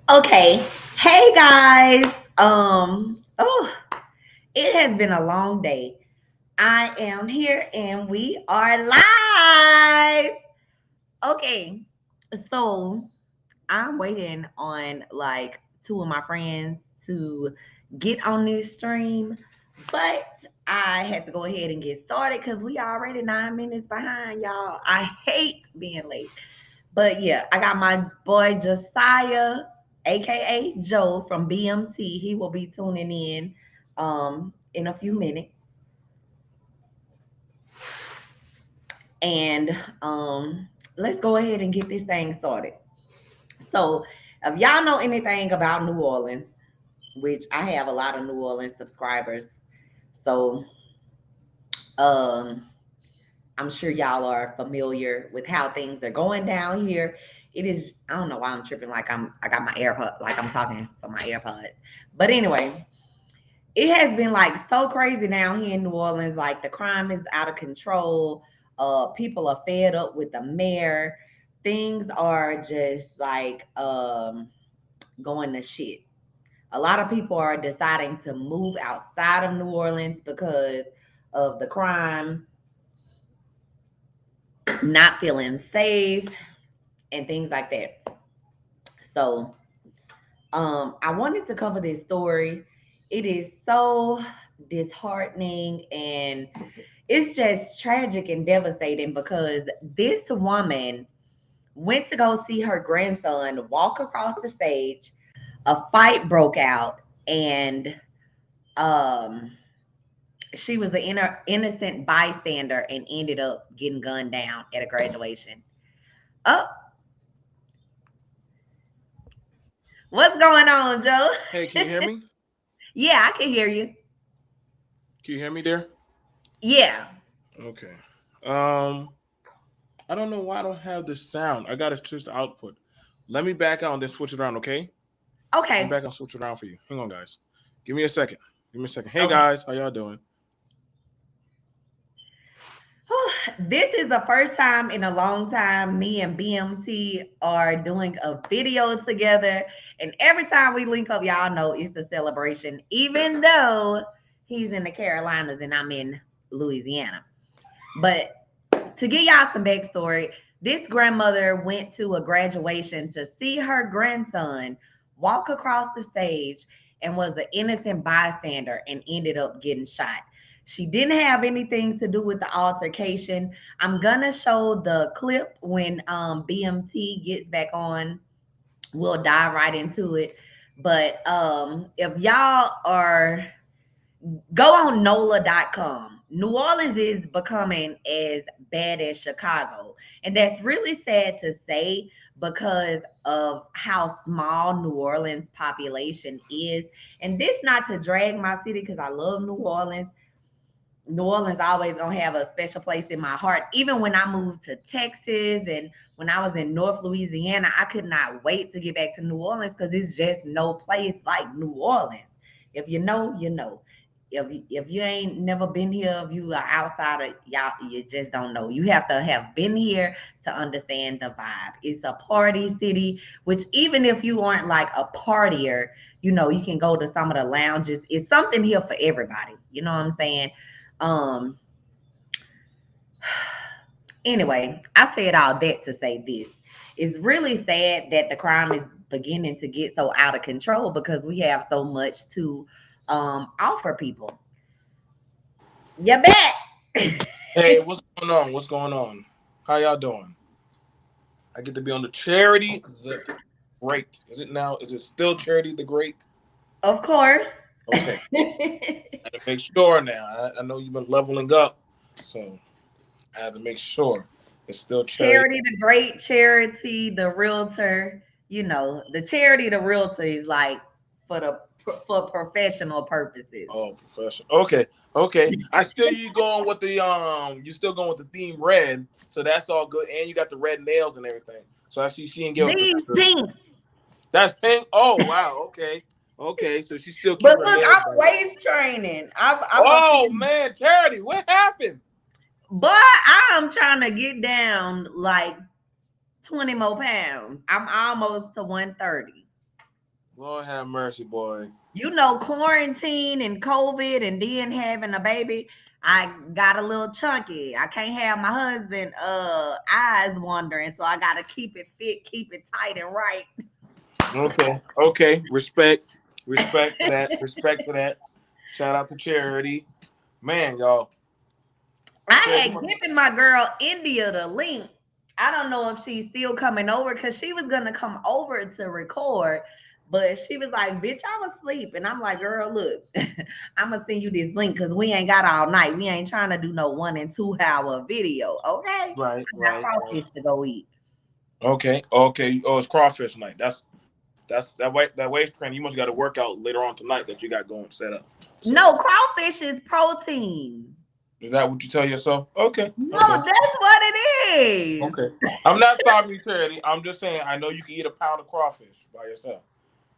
Okay. Hey guys. Oh, it has been a long day. I am here and we are live. Okay. So I'm waiting on like two of my friends to get on this stream, but I had to go ahead and get started because we already 9 minutes behind, y'all. I hate being late. But yeah, I got my boy Josiah, aka Joe from BMT. He will be tuning in a few minutes. And let's go ahead and get this thing started. So if y'all know anything about New Orleans, which I have a lot of New Orleans subscribers, so um I'm sure y'all are familiar with how things are going down here. It is, I don't know why I'm tripping like I got my AirPod, like I'm talking for my AirPods. But anyway, it has been like so crazy down here in New Orleans. Like the crime is out of control. People are fed up with the mayor. Things are just like going to shit. A lot of people are deciding to move outside of New Orleans because of the crime, not feeling safe, and things like that. So, I wanted to cover this story. It is so disheartening and it's just tragic and devastating because this woman went to go see her grandson walk across the stage. A fight broke out, and um, she was the innocent bystander and ended up getting gunned down at a graduation. Oh, what's going on, Joe? Hey, can you hear me? Yeah, I can hear you. Can you hear me there? Yeah. Okay. Um, I don't know why I don't have the sound. I gotta switch the output. Let me back out and then switch it around, okay? Let me Okay. back out and switch it around for you. Hang on, guys. Give me a second. Give me a second. Hey Okay. guys, how y'all doing? This is the first time in a long time me and BMT are doing a video together. And every time we link up, y'all know it's a celebration, even though he's in the Carolinas and I'm in Louisiana. But to give y'all some backstory, this grandmother went to a graduation to see her grandson walk across the stage and was the innocent bystander and ended up getting shot. She didn't have anything to do with the altercation. I'm gonna show the clip when BMT gets back on. We'll dive right into it. But if y'all are go on NOLA.com. New Orleans is becoming as bad as Chicago. And that's really sad to say because of how small New Orleans population is. And this not to drag my city because I love New Orleans. New Orleans always gonna have a special place in my heart. Even when I moved to Texas and when I was in North Louisiana, I could not wait to get back to New Orleans because it's just no place like New Orleans. If you know, you know. If you ain't never been here, if you are outsider, y'all you just don't know. You have to have been here to understand the vibe. It's a party city, which even if you aren't like a partier, you can go to some of the lounges. It's something here for everybody. You know what I'm saying? Um, anyway, I said all that to say this. It's really sad that the crime is beginning to get so out of control because we have so much to offer people. You're back. Hey, what's going on? What's going on? How y'all doing? I get to be on the Charity the Great. Is it now? Is it still Charity the Great? Of course. Okay. I had to make sure now. I know you've been leveling up, so I had to make sure it's still Charity. Charity, the great charity, the realtor, the charity, the realtor is like for the for professional purposes. Oh, professional. Okay, okay. I still you going with the you still going with the theme red, so that's all good. And you got the red nails and everything. So I see she didn't give up These the pink. that's pink. Oh wow. Okay. Okay. So she's still But keeping her look, nails I'm done. waist training. I'm a Oh fit. man, Charity, what happened? But I'm trying to get down like 20 more pounds. I'm almost to 130. Lord have mercy, boy. You know, quarantine and COVID and then having a baby, I got a little chunky. I can't have my husband eyes wandering, so I gotta keep it fit, keep it tight and right. Okay, okay. Respect to that. Respect to that. Shout out to Charity. Man, y'all. I Charity, you had must. given my girl India the link. I don't know if she's still coming over because she was gonna come over to record, but she was like, "Bitch, I was asleep," and I'm like, "Girl, look, I'm gonna send you this link because we ain't got all night. We ain't trying to do no 1 and 2 hour video, okay? Right, I got right, right. crawfish to go eat." Okay, okay. Oh, it's crawfish night. That's that waist training. You must got to work out later on tonight that you got going set up. So No, crawfish is protein. is that what you tell yourself? Okay, No, okay, that's what it is. okay. I'm not stopping you, Charity. I'm just saying I know you can eat a pound of crawfish by yourself.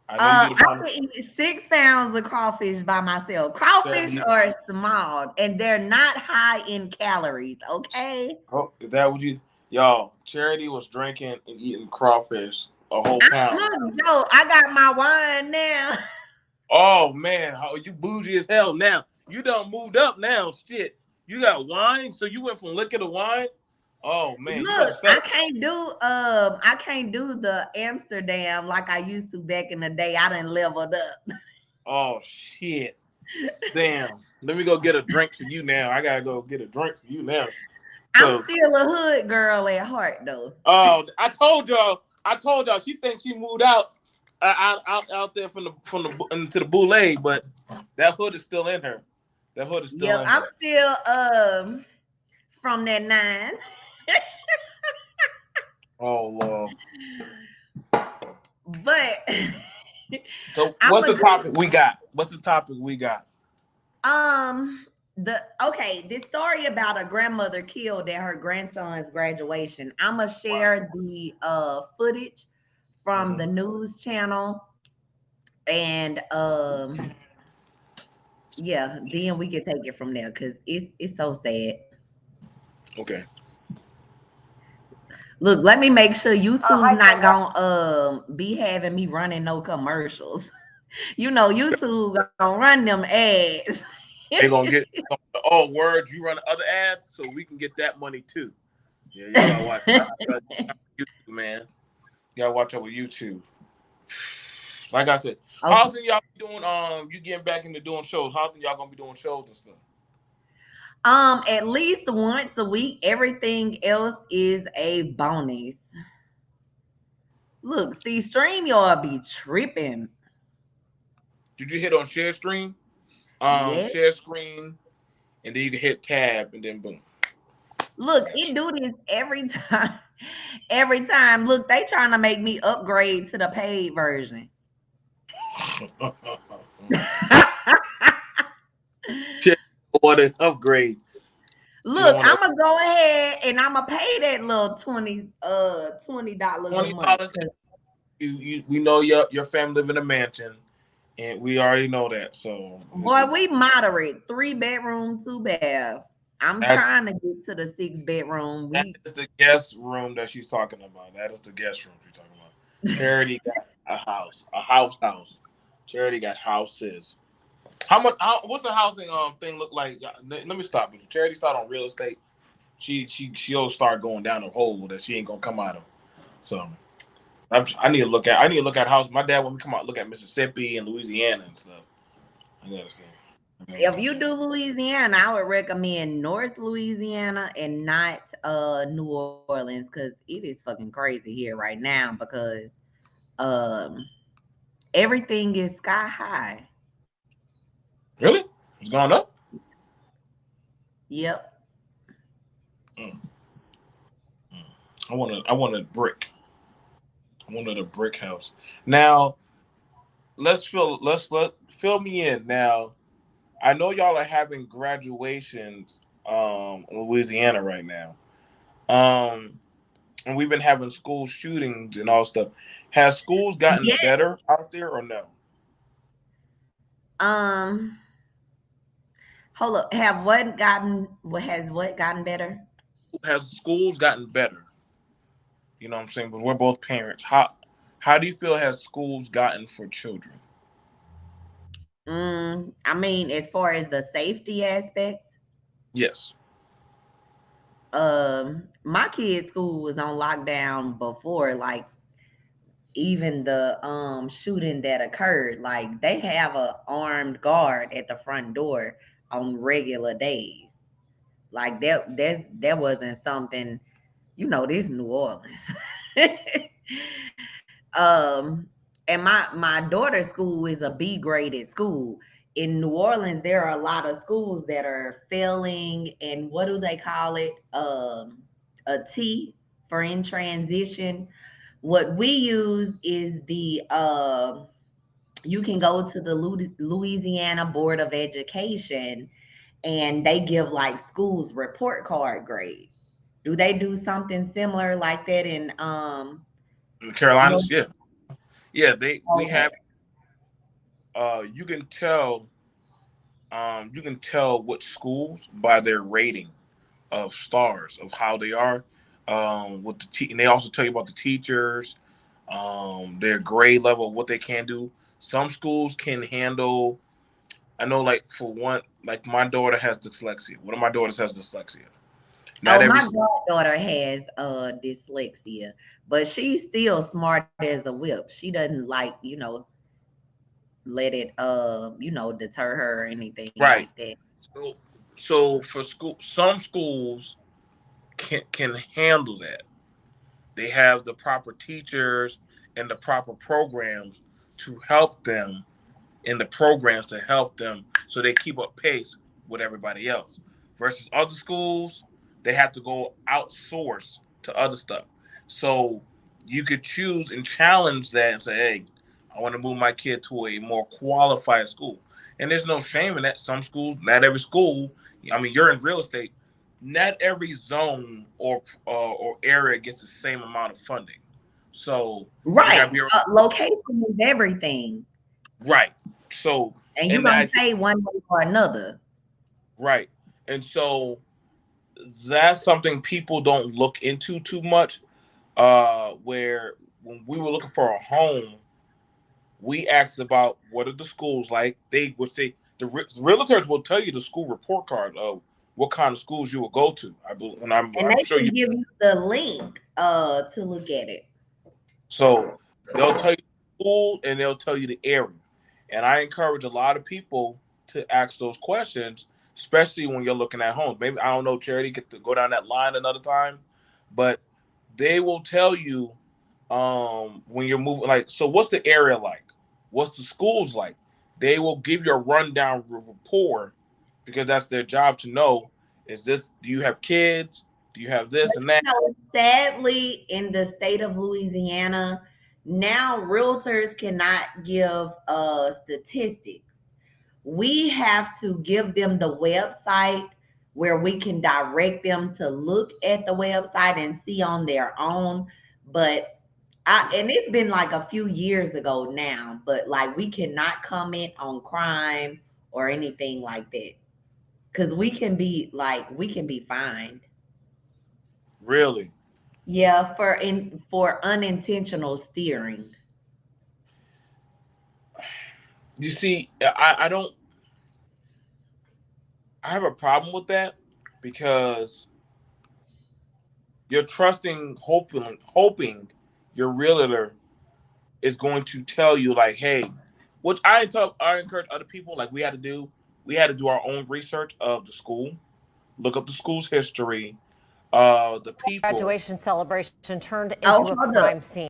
I know you can eat a I pound of. can eat 6 pounds of crawfish by myself. There Crawfish you are go. small and they're not high in calories. Okay. Oh, is that what you? Y'all, Charity was drinking and eating crawfish a whole pound. Look, Joe, I got my wine now. Oh man, how you bougie as hell now. You done moved up now. Shit. You got wine, so you went from liquor to wine. Oh man, you better Look, set. I can't do the Amsterdam like I used to back in the day. I done leveled up. Oh shit. Damn. Let me go get a drink for you now. I gotta go get a drink for you now. I'm So still a hood girl at heart though. oh I told y'all. I told y'all she thinks she moved out out there from the into the boule, but that hood is still in her. That hood is still Yep, in I'm her. still from that 9. Oh Lord. But So I'm what's a the topic we got? What's the topic we got? the okay, this story about a grandmother killed at her grandson's graduation. I'ma Wow. share the footage from Hmm. the news channel and yeah, then we can take it from there because it's so sad. Okay. Look, let me make sure YouTube not gonna be having me running no commercials. You know, YouTube gonna run them ads. They gonna get oh words. You run other ads so we can get that money too. Yeah, y'all gotta watch. YouTube, man. Y'all watch over YouTube. Like I said, Okay. how's y'all doing? You getting back into doing shows? How's y'all gonna be doing shows and stuff? At least once a week. Everything else is a bonus. Look, see, StreamYard be tripping. Did you hit on share stream? Yeah. Share screen, and then you can hit tab, and then boom. I Look, got it do this every time. Every time. Look, they trying to make me upgrade to the paid version. you. Share what an upgrade. You don't Look, want to I'm gonna go ahead and I'm gonna pay that little $20 a month. $20. We know your family live in a mansion, and we already know that. So Boy, we moderate 3 bedroom, 2 bath. I'm that's trying to get to the 6 bedroom. that We is the guest room that she's talking about. That is the guest room she's talking about. Charity got a house. Charity got houses. How much? What's the housing thing look like? Let me stop. If Charity start on real estate, she'll start going down a hole that she ain't gonna come out of. So I need to look at house. My dad when we come out look at Mississippi and Louisiana and stuff. I gotta see. I gotta If talk you to do Louisiana, I would recommend North Louisiana and not New Orleans because it is fucking crazy here right now because um everything is sky high. really? It's gone up. Yep. Mm, mm. I want a brick. I wanted a brick house. Now let fill me in. Now I know y'all are having graduations in Louisiana right now. Um and we've been having school shootings and all stuff. Has schools gotten Yeah. better out there or no? Um hold up. Has what gotten better? Has schools gotten better? You know what I'm saying? But we're both parents. How do you feel has schools gotten for children? I mean, as far as the safety aspect, Yes. my kid's school was on lockdown before, like, even the shooting that occurred. Like, they have a armed guard at the front door on regular days. Like, that wasn't something, this New Orleans. um and my daughter's school is a B graded school. In New Orleans, there are a lot of schools that are failing, and what do they call it? A T for in transition. What we use is the you can go to the Louisiana Board of Education, and they give like schools report card grade. Do they do something similar like that in In the North? Carolinas, yeah. Yeah, we Okay. have you can tell what schools by their rating of stars of how they are. With and they also tell you about the teachers, their grade level, what they can do. Some schools can handle. I know, like for one, like my daughter has dyslexia. One of my daughters has dyslexia. Not Oh, every my school. goddaughter has dyslexia, but she's still smart as a whip. She doesn't like, let it deter her or anything Right. like that. So, so for school, some schools can handle that. They have the proper teachers and the proper programs to help them in the programs to help them so they keep up pace with everybody else. Versus other schools, they have to go outsource to other stuff. So you could choose and challenge that and say, hey, I want to move my kid to a more qualified school. And there's no shame in that. Some schools, not every school, I mean, you're in real estate, not every zone or area gets the same amount of funding. So you got Right. to be Location is everything, right. So and you're and gonna I pay one way or another. right. And so that's something people don't look into too much. Where when we were looking for a home, we asked about what are the schools like. They would say realtors will tell you the school report card of what kind of schools you will go to. I believe, and And I'm they sure can you. give you the link to look at it. So they'll tell you the school and they'll tell you the area. And I encourage a lot of people to ask those questions, especially when you're looking at homes. Maybe I don't know, Charity, get to go down that line another time, but they will tell you when you're moving. Like, so what's the area like? What's the schools like? They will give you a rundown report because that's their job to know. Is this? Do you have kids? Do you have But this and that? sadly, in the state of Louisiana, now realtors cannot give statistics. We have to give them the website where we can direct them to look at the website and see on their own. But and it's been like a few years ago now, but like we cannot comment on crime or anything like that because we can be fined. Really? Yeah, for unintentional steering. You see, I don't. I have a problem with that because you're trusting, hoping your realtor is going to tell you like, hey, which I encourage other people like we had to do. We had to do our own research of the school, look up the school's history, the people. Graduation celebration turned Oh, into a hold up. crime scene.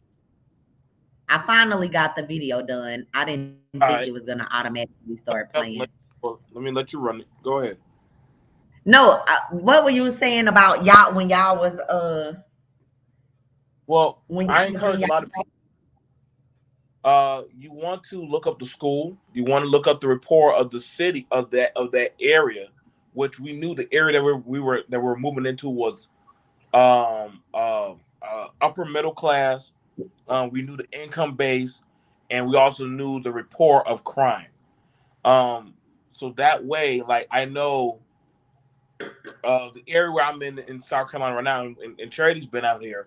I finally got the video done. I didn't think it All was right, gonna automatically start playing. let me let you run it. Go ahead. No, what were you saying about y'all when y'all was Well, when I y'all was in encourage a lot of y'all? people. You want to look up the school. You want to look up the report of the city of that area, which we knew the area that we were moving into was upper middle class. We knew the income base, and we also knew the report of crime. Um, so that way, like I know the area where I'm in South Carolina right now, and Charity's been out here.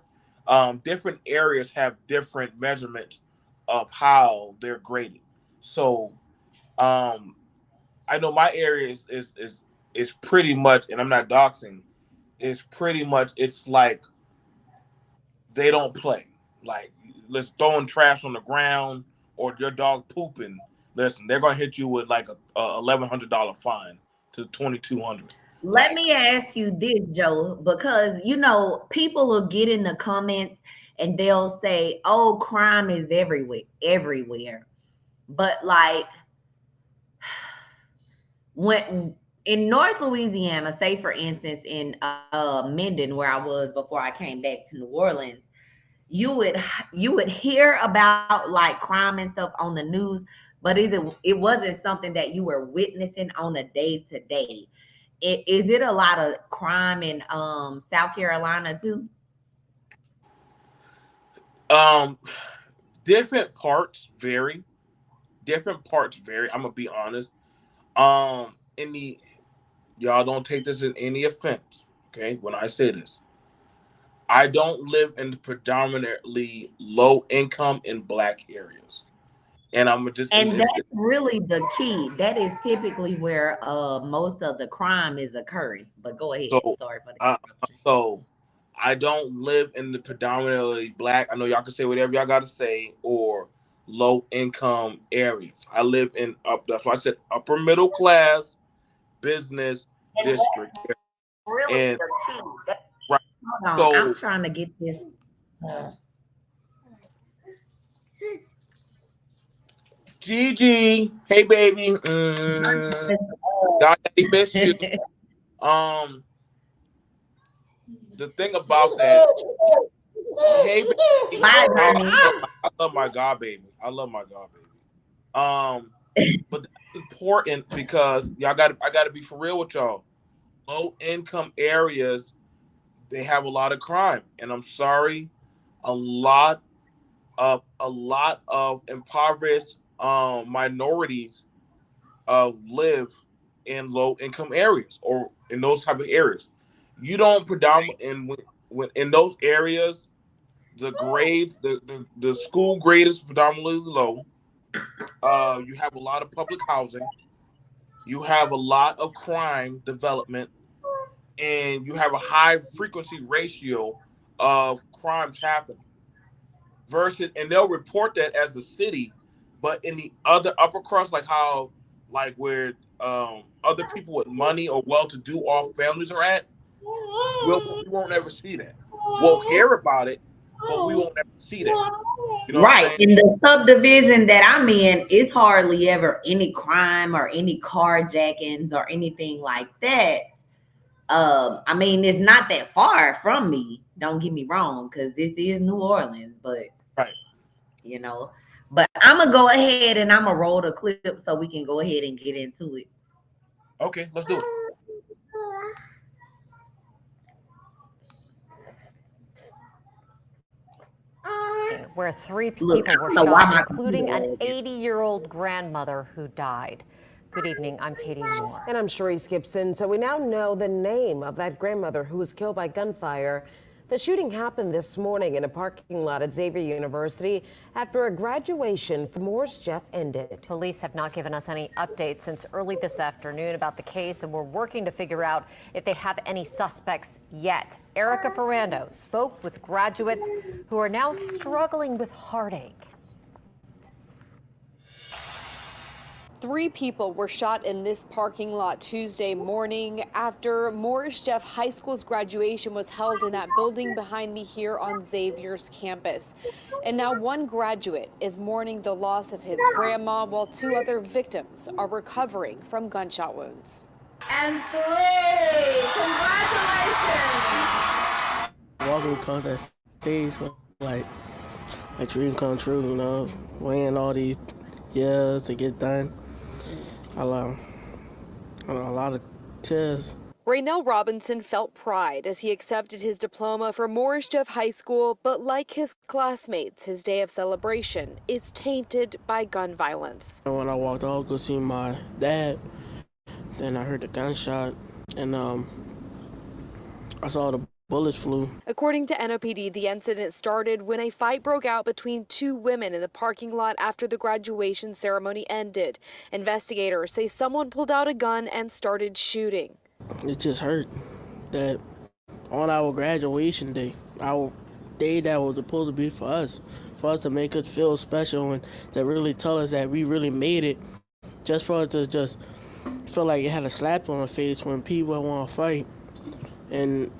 Different areas have different measurements of how they're graded. So um, I know my area is pretty much, and I'm not doxing. It's pretty much it's like they don't play. Like let's throwing trash on the ground or your dog pooping. Listen, they're gonna hit you with like a $1,100 fine to 2,200. Let Like me ask you this, Joe, because people will get in the comments and they'll say, "Oh, crime is everywhere." But like when in North Louisiana, say for instance in Minden, where I was before I came back to New Orleans, you would you would hear about like crime and stuff on the news, but it wasn't something that you were witnessing on a day to day. Is it a lot of crime in South Carolina too? um, different parts vary. Different parts vary. I'm gonna be honest. In the Y'all don't take this in any offense, okay? When I say this, I don't live in the predominantly low income in black areas, and I'm just and And that's really the key. That is typically where most of the crime is occurring. But go ahead. so Sorry for the uh, interruption. so I don't live in the predominantly black. I know y'all can say whatever y'all got to say or low income areas. I live in up. That's why I said upper middle class business And district, that's really and the key. right. Hold on, I'm So trying to get this. Uh, Gigi, hey baby, God, I miss you. Um, the thing about that, hey baby, Bye, oh, honey. I love my God baby. I love my God baby. But that's important because I got to be for real with y'all. Low income areas, they have a lot of crime, and I'm sorry, a lot a lot of impoverished minorities live in low income areas or in those type of areas. You don't predominantly when in those areas, the grades, the school grade is predominantly low. You have a lot of public housing. You have a lot of crime development, and you have a high frequency ratio of crimes happening. Versus, and they'll report that as the city, but in the other upper crust, like how, like where other people with money or well-to-do off families are at, we won't ever see that. We'll hear about it, but we won't ever see that. You know what I'm Right. saying? In the subdivision that I'm in, it's hardly ever any crime or any carjackings or anything like that. I mean, it's not that far from me. Don't get me wrong, because this is New Orleans, but Right. you know. But I'm gonna go ahead and I'm gonna roll the clip so we can go ahead and get into it. Okay, let's do it. Where three Look, people I were don't know why shot, my including computer an won't get. 80-year-old grandmother who died. Good evening, I'm Katie Moore. And I'm Cherise Gibson. So we now know the name of that grandmother who was killed by gunfire. The shooting happened this morning in a parking lot at Xavier University after a graduation for Moore's Jeff ended. Police have not given us any updates since early this afternoon about the case, and we're working to figure out if they have any suspects yet. Erica Ferrando spoke with graduates who are now struggling with heartache. 3 people were shot in this parking lot Tuesday morning after Morris Jeff High School's graduation was held in that building behind me here on Xavier's campus. And now one graduate is mourning the loss of his grandma while 2 other victims are recovering from gunshot wounds. And 3, congratulations! Walking across that stage was like a dream come true, you know, waiting all these years to get done. A lot of tears. Raynell Robinson felt pride as he accepted his diploma from Morris Jeff High School, but like his classmates, his day of celebration is tainted by gun violence. And when I walked out to go see my dad, then I heard the gunshot, and I saw the bullets flew. According to NOPD, the incident started when a fight broke out between two women in the parking lot after the graduation ceremony ended. Investigators say someone pulled out a gun and started shooting. It just hurt that on our graduation day, our day that was supposed to be for us to make us feel special and to really tell us that we really made it, just for us to just feel like it had a slap on our face when people want to fight. And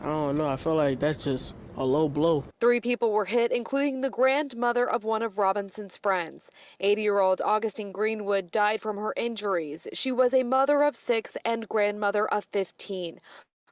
I don't know, I feel like that's just a low blow. 3 people were hit, including the grandmother of one of Robinson's friends. 80-year-old Augustine Greenwood died from her injuries. She was a mother of 6 and grandmother of 15.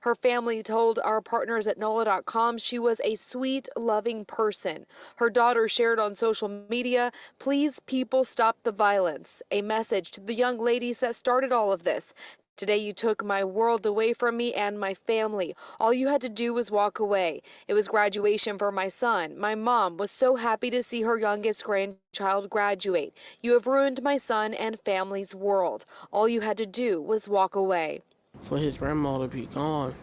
Her family told our partners at NOLA.com she was a sweet, loving person. Her daughter shared on social media, "Please, people, stop the violence," a message to the young ladies that started all of this. "Today you took my world away from me and my family. All you had to do was walk away. It was graduation for my son. My mom was so happy to see her youngest grandchild graduate. You have ruined my son and family's world. All you had to do was walk away." For his grandma to be gone,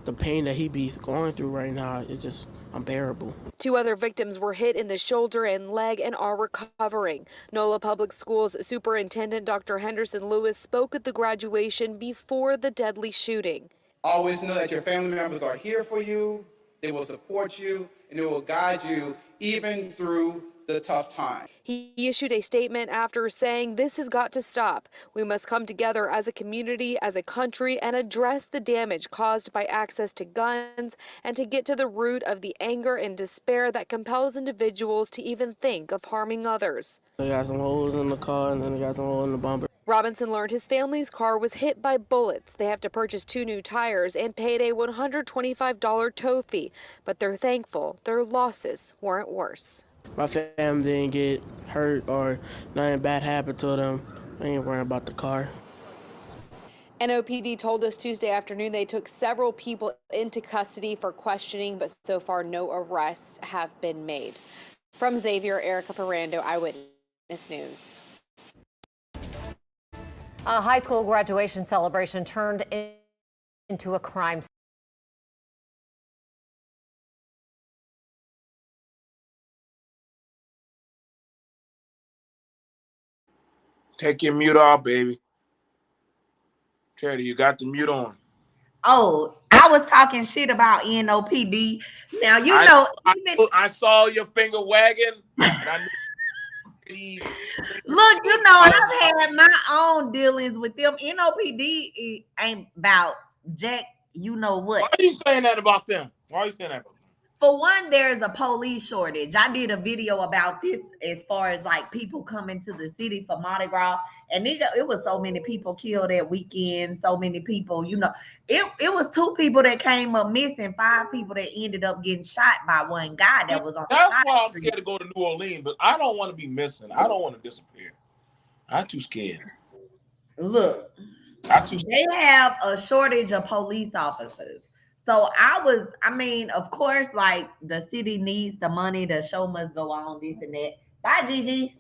the pain that he be going through right now is just unbearable. 2 other victims were hit in the shoulder and leg and are recovering. NOLA Public Schools Superintendent Dr. Henderson Lewis spoke at the graduation before the deadly shooting. Always know that your family members are here for you, they will support you, and they will guide you even through the tough times. He issued a statement after saying, "This has got to stop. We must come together as a community, as a country, and address the damage caused by access to guns and to get to the root of the anger and despair that compels individuals to even think of harming others." They got some holes in the car and then they got some holes in the bumper. Robinson learned his family's car was hit by bullets. They have to purchase 2 new tires and paid a $125 tow fee, but they're thankful their losses weren't worse. My family didn't get hurt or nothing bad happened to them. I ain't worrying about the car. NOPD told us Tuesday afternoon they took several people into custody for questioning, but so far no arrests have been made. From Xavier, Erica Ferrando, Eyewitness News. A high school graduation celebration turned into a crime scene. Take your mute off, baby. Charity, you got the mute on. Oh, I was talking shit about NOPD. Now I saw your finger wagging, and I knew. Look, I've had my own dealings with them. NOPD ain't about jack. You know what? Why are you saying that about them? Why are you saying that about them? For one, there's a police shortage. I did a video about this as far as like people coming to the city for Mardi Gras, and it was so many people killed that weekend. So many people, it was 2 people that came up missing, 5 people that ended up getting shot by one guy that was on. That's why I'm scared to go to New Orleans, but I don't want to be missing. I don't want to disappear. I'm too scared. Look, they have a shortage of police officers. So of course, like the city needs the money, the show must go on, this and that. Bye, Gigi.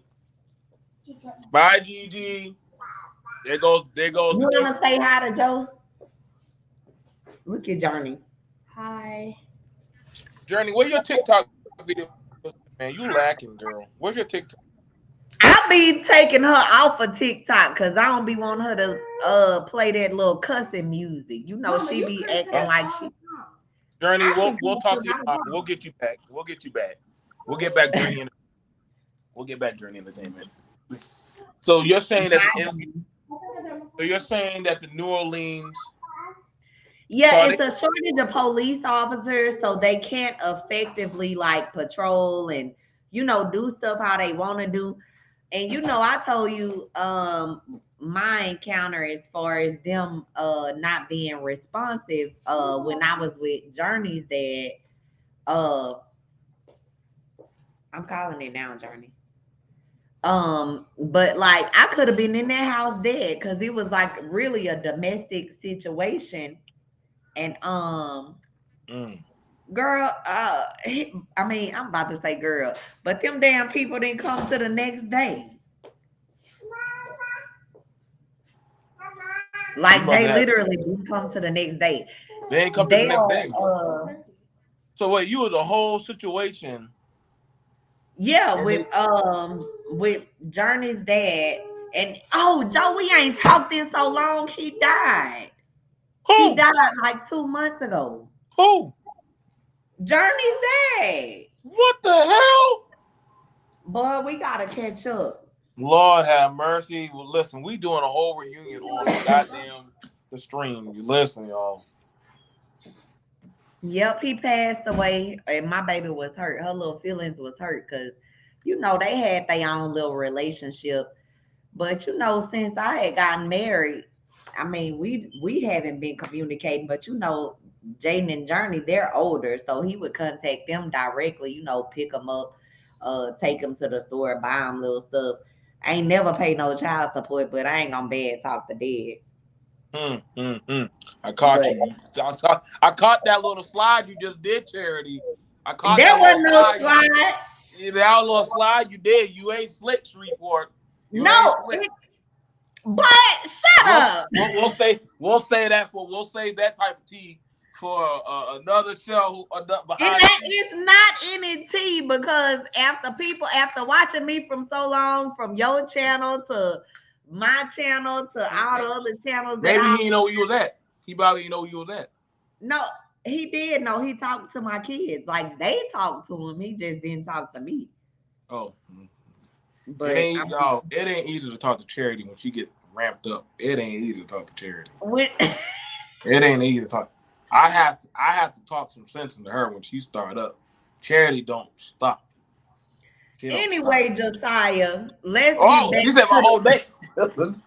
Bye, Gigi. There goes. You want to say hi to Joe? Look at Journey. Hi. Journey, where's your TikTok video? Man, you lacking, girl. Where's your TikTok? I'll be taking her off of TikTok because I don't be wanting her to play that little cussing music. Mama, she be acting like she. Journey, we'll talk to you. We'll get you back. We'll get back Journey. We'll get back Journey Entertainment. So you're saying that the New Orleans. Yeah, it's a shortage of police officers, so they can't effectively like patrol and do stuff how they want to do. And I told you my encounter as far as them not being responsive when I was with Journey's dad. I'm calling it now, Journey. But like I could have been in that house dead because it was like really a domestic situation. And girl, I'm about to say girl, but them damn people didn't come to the next day. Like they literally didn't come to the next day. They ain't come to the They next day. are So wait, you was a whole situation. yeah, And they, with Journey's dad. And oh, Joe, we ain't talked in so long. He died. He who? died like 2 months ago. Who? Journey's dad. What the hell? Boy, we gotta catch up. Lord have mercy. Well, listen, we doing a whole reunion on the stream. You listen, y'all. Yep, he passed away, and my baby was hurt. Her little feelings was hurt because, they had their own little relationship. But since I had gotten married, I mean, we haven't been communicating. But Jaden and Journey, they're older, so he would contact them directly. Pick them up, take them to the store, buy them little stuff. I ain't never paid no child support, but I ain't gonna bad talk the dead. I caught But you. I caught that little slide you just did, Charity. I caught there that little wasn't no slide. slide. That little slide you did. You ain't slick, Shreveport. You ain't No, slick. but shut up. We'll say that we'll save that type of tea for another show. Behind It's not any tea because after watching me from so long, from your channel to my channel to all the other channels maybe he didn't know where you was at. He probably didn't know where you was at. No, he did know. He talked to my kids. Like they talked to him. He just didn't talk to me. Oh. But it ain't easy to talk to Charity when she get ramped up. It ain't easy to talk to Charity. It ain't easy to talk. I have to talk some sense into her when she start up. Charity don't stop. Anyway, Josiah, let's she said my whole day.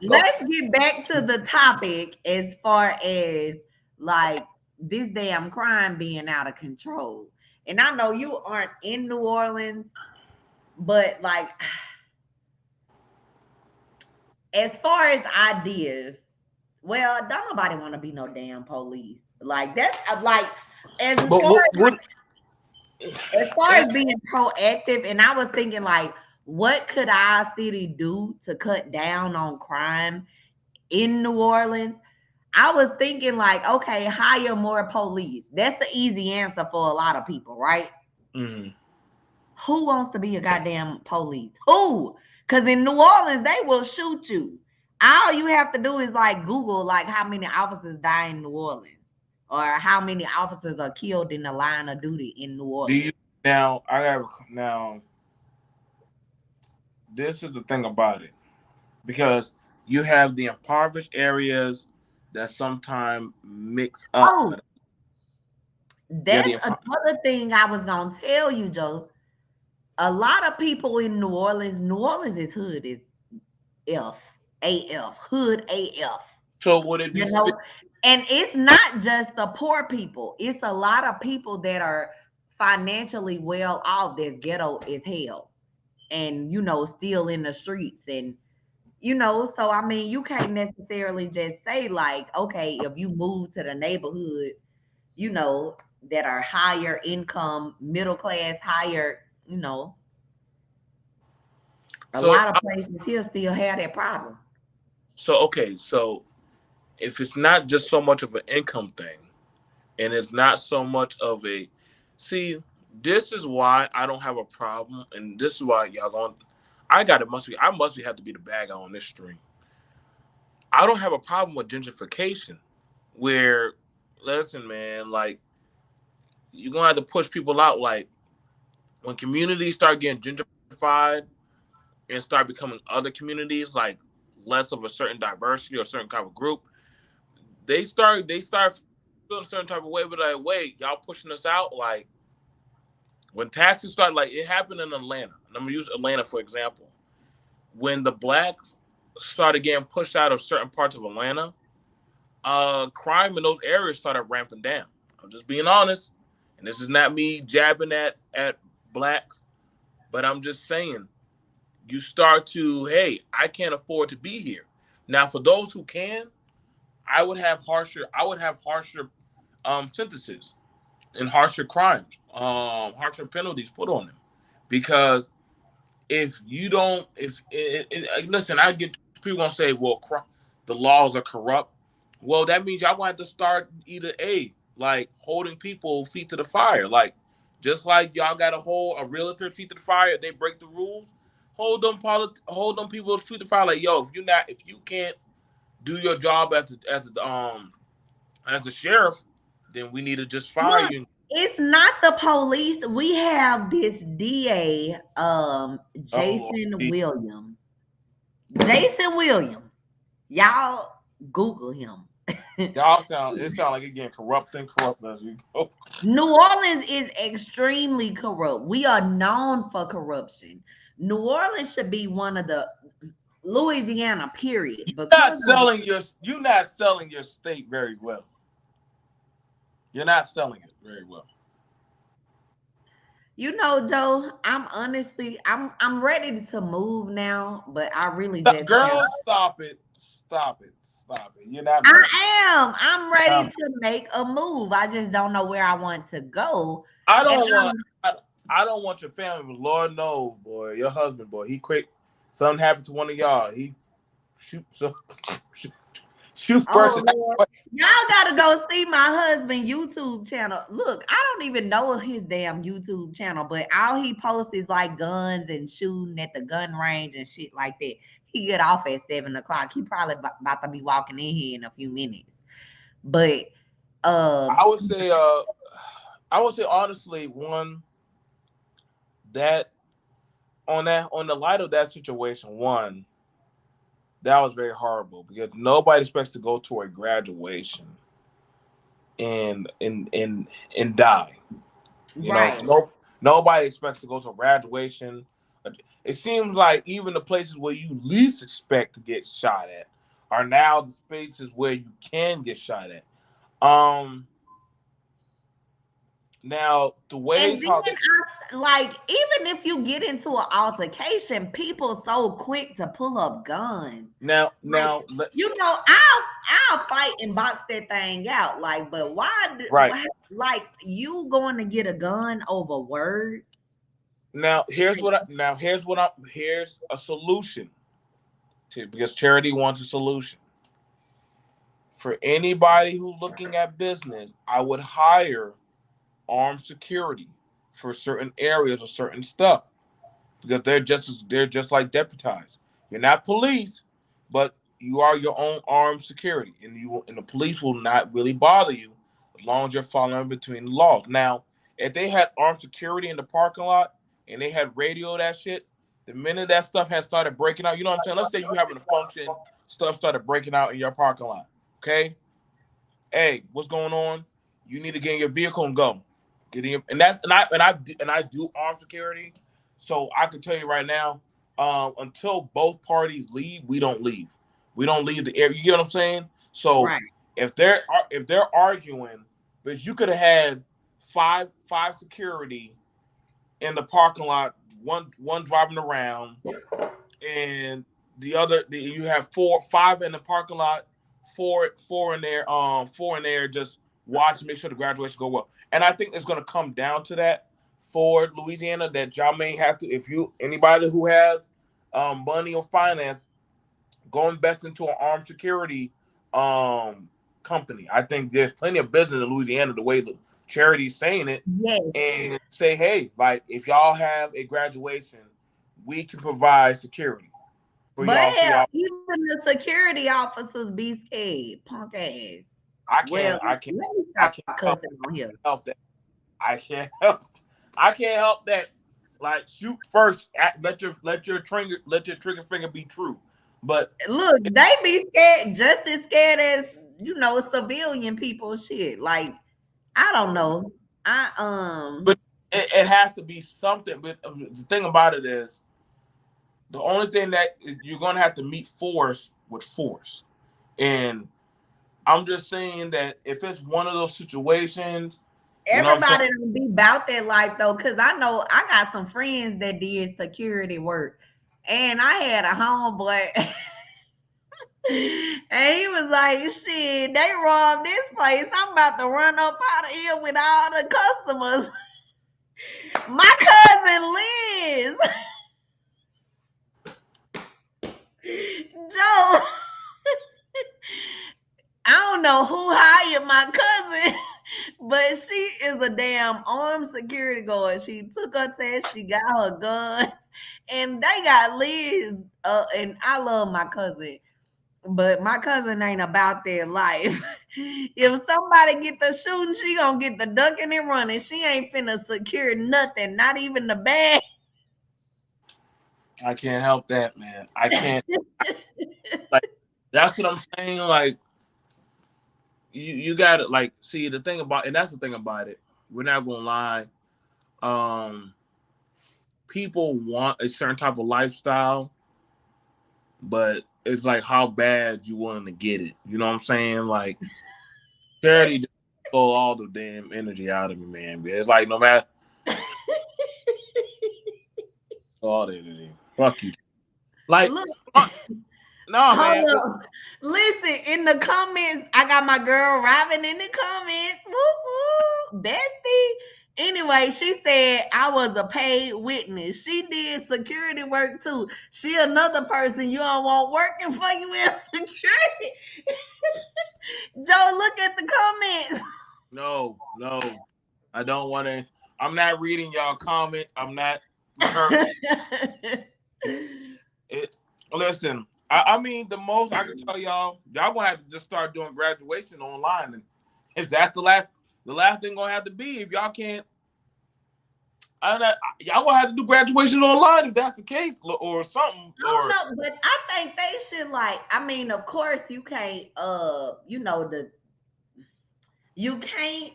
Let's get back to the topic as far as like this damn crime being out of control. And I know you aren't in New Orleans, but like as far as ideas, well, don't nobody want to be no damn police. Like that's like as far as being proactive, and I was thinking like, what could our city do to cut down on crime in New Orleans? I was thinking like, okay, hire more police. That's the easy answer for a lot of people, right? Mm-hmm. Who wants to be a goddamn police? Who? Because in New Orleans, they will shoot you. All you have to do is like Google like how many officers die in New Orleans or how many officers are killed in the line of duty in New Orleans. This is the thing about it, because you have the impoverished areas that sometimes mix up. Oh, that's another thing I was gonna tell you, Joe. A lot of people in New Orleans is hood is hood AF. So would it be and it's not just the poor people, it's a lot of people that are financially well off that's ghetto as hell and still in the streets and so I mean you can't necessarily just say like, okay, if you move to the neighborhood that are higher income, middle class, higher, a lot of places here still have that problem. So if it's not just so much of an income thing, and it's not so much of a this is why I don't have a problem, and this is why y'all going. I must have to be the bad guy on this stream. I don't have a problem with gentrification, where listen, man, like you're gonna have to push people out. Like when communities start getting gentrified and start becoming other communities, like less of a certain diversity or a certain kind of group, they start feeling a certain type of way. But like, wait, y'all pushing us out? Like when taxes start, like it happened in Atlanta. And I'm gonna use Atlanta for example. When the blacks started getting pushed out of certain parts of Atlanta, crime in those areas started ramping down. I'm just being honest, and this is not me jabbing at blacks, but I'm just saying, you start to, hey, I can't afford to be here. Now, for those who can, I would have harsher sentences and harsher crimes, harsher penalties put on them, because if you don't, listen, I get people gonna say, well, the laws are corrupt. Well, that means y'all gonna have to start either A, like holding people feet to the fire. Like just like y'all got to hold a realtor feet to the fire if they break the rules. Hold them people feet to the fire. Like yo, if you can't do your job as the sheriff, then we need to just fire Look, you. it's not the police. We have this DA, Oh Lord, Jason Williams. Jason Williams. Y'all Google him. y'all sound like it getting corrupt and corrupt as we go. New Orleans is extremely corrupt. We are known for corruption. New Orleans should be one of the Louisiana, period. Because You're not selling your state very well. You're not selling it very well. Joe, I'm ready to move now, but I really just have. Girls, stop it. Stop it. Stop it. You're not moving. I'm ready to make a move. I just don't know where I want to go. I don't want your family, but Lord knows, boy, your husband, boy, he quick. Something happened to one of y'all. He shoot person. Y'all gotta go see my husband YouTube channel. Look, I don't even know his damn YouTube channel, but all he posts is like guns and shooting at the gun range and shit like that. He get off at 7 o'clock. He probably about to be walking in here in a few minutes. But I would say honestly, one that on the light of that situation, one, that was very horrible because nobody expects to go to a graduation and die. You know, nobody expects to go to a graduation. It seems like even the places where you least expect to get shot at are now the spaces where you can get shot at. Now the ways how even if you get into an altercation, people so quick to pull up guns. Now, I'll fight and box that thing out. Like, but why like you going to get a gun over words? Here's a solution because Charity wants a solution. For anybody who's looking at business, I would hire armed security for certain areas or certain stuff because they're just like deputized. You're not police, but you are your own armed security, and the police will not really bother you as long as you're following between the laws. Now, if they had armed security in the parking lot and they had radio that shit, the minute that stuff has started breaking out, you know what I'm saying? Let's say you having a function, stuff started breaking out in your parking lot. Okay, hey, what's going on? You need to get in your vehicle and go. I do armed security, so I can tell you right now, until both parties leave, we don't leave. We don't leave the area. You get what I'm saying? So if they're arguing, because you could have had five security in the parking lot, one driving around, and you have five in the parking lot, four in there just watch, make sure the graduation go well. And I think it's going to come down to that for Louisiana, that y'all may have to, anybody who has money or finance, go invest into an armed security company. I think there's plenty of business in Louisiana the way the Charity's saying it. Yes. And say, hey, like if y'all have a graduation, we can provide security. But hell, even the security officers be scared, punk ass. I can't help that. I can't help that. Like, shoot first. Let your trigger finger be true. But look, they be scared, just as scared as civilian people. Shit, like I don't know. But it has to be something. But the thing about it is, the only thing that you're gonna have to meet force with force, and I'm just saying that if it's one of those situations, everybody don't be about that life though, because I know I got some friends that did security work, and I had a homeboy, and he was like, "Shit, they robbed this place. I'm about to run up out of here with all the customers." My cousin Liz, Joe. I don't know who hired my cousin, But she is a damn armed security guard. She took her test, she got her gun, and they got Liz. And I love my cousin, but my cousin ain't about their life. If somebody get the shooting, she gonna get the ducking and running. She ain't finna secure nothing, not even the bag. I can't help that, man. I can't. Like, that's what I'm saying. Like, you got to like see the thing about, and that's the thing about it. We're not gonna lie. People want a certain type of lifestyle, but it's like how bad you willing to get it. You know what I'm saying? Like, charity just stole all the damn energy out of me, man. It's like no matter all the energy. Fuck you. Like, Look, no, man. hold up. Listen, in the comments, I got my girl Robin in the comments. Woo woo, bestie. Anyway, she said I was a paid witness. She did security work too. She another person you don't want working for you in security. Joe, look at the comments. No, I don't want to. I'm not reading y'all comment. I'm not. Listen, I mean, the most I can tell y'all gonna have to just start doing graduation online, and if that's the last thing gonna have to be. If y'all can't, y'all gonna have to do graduation online if that's the case, or something. I don't know, but I think they should like. I mean, of course, you can't. You can't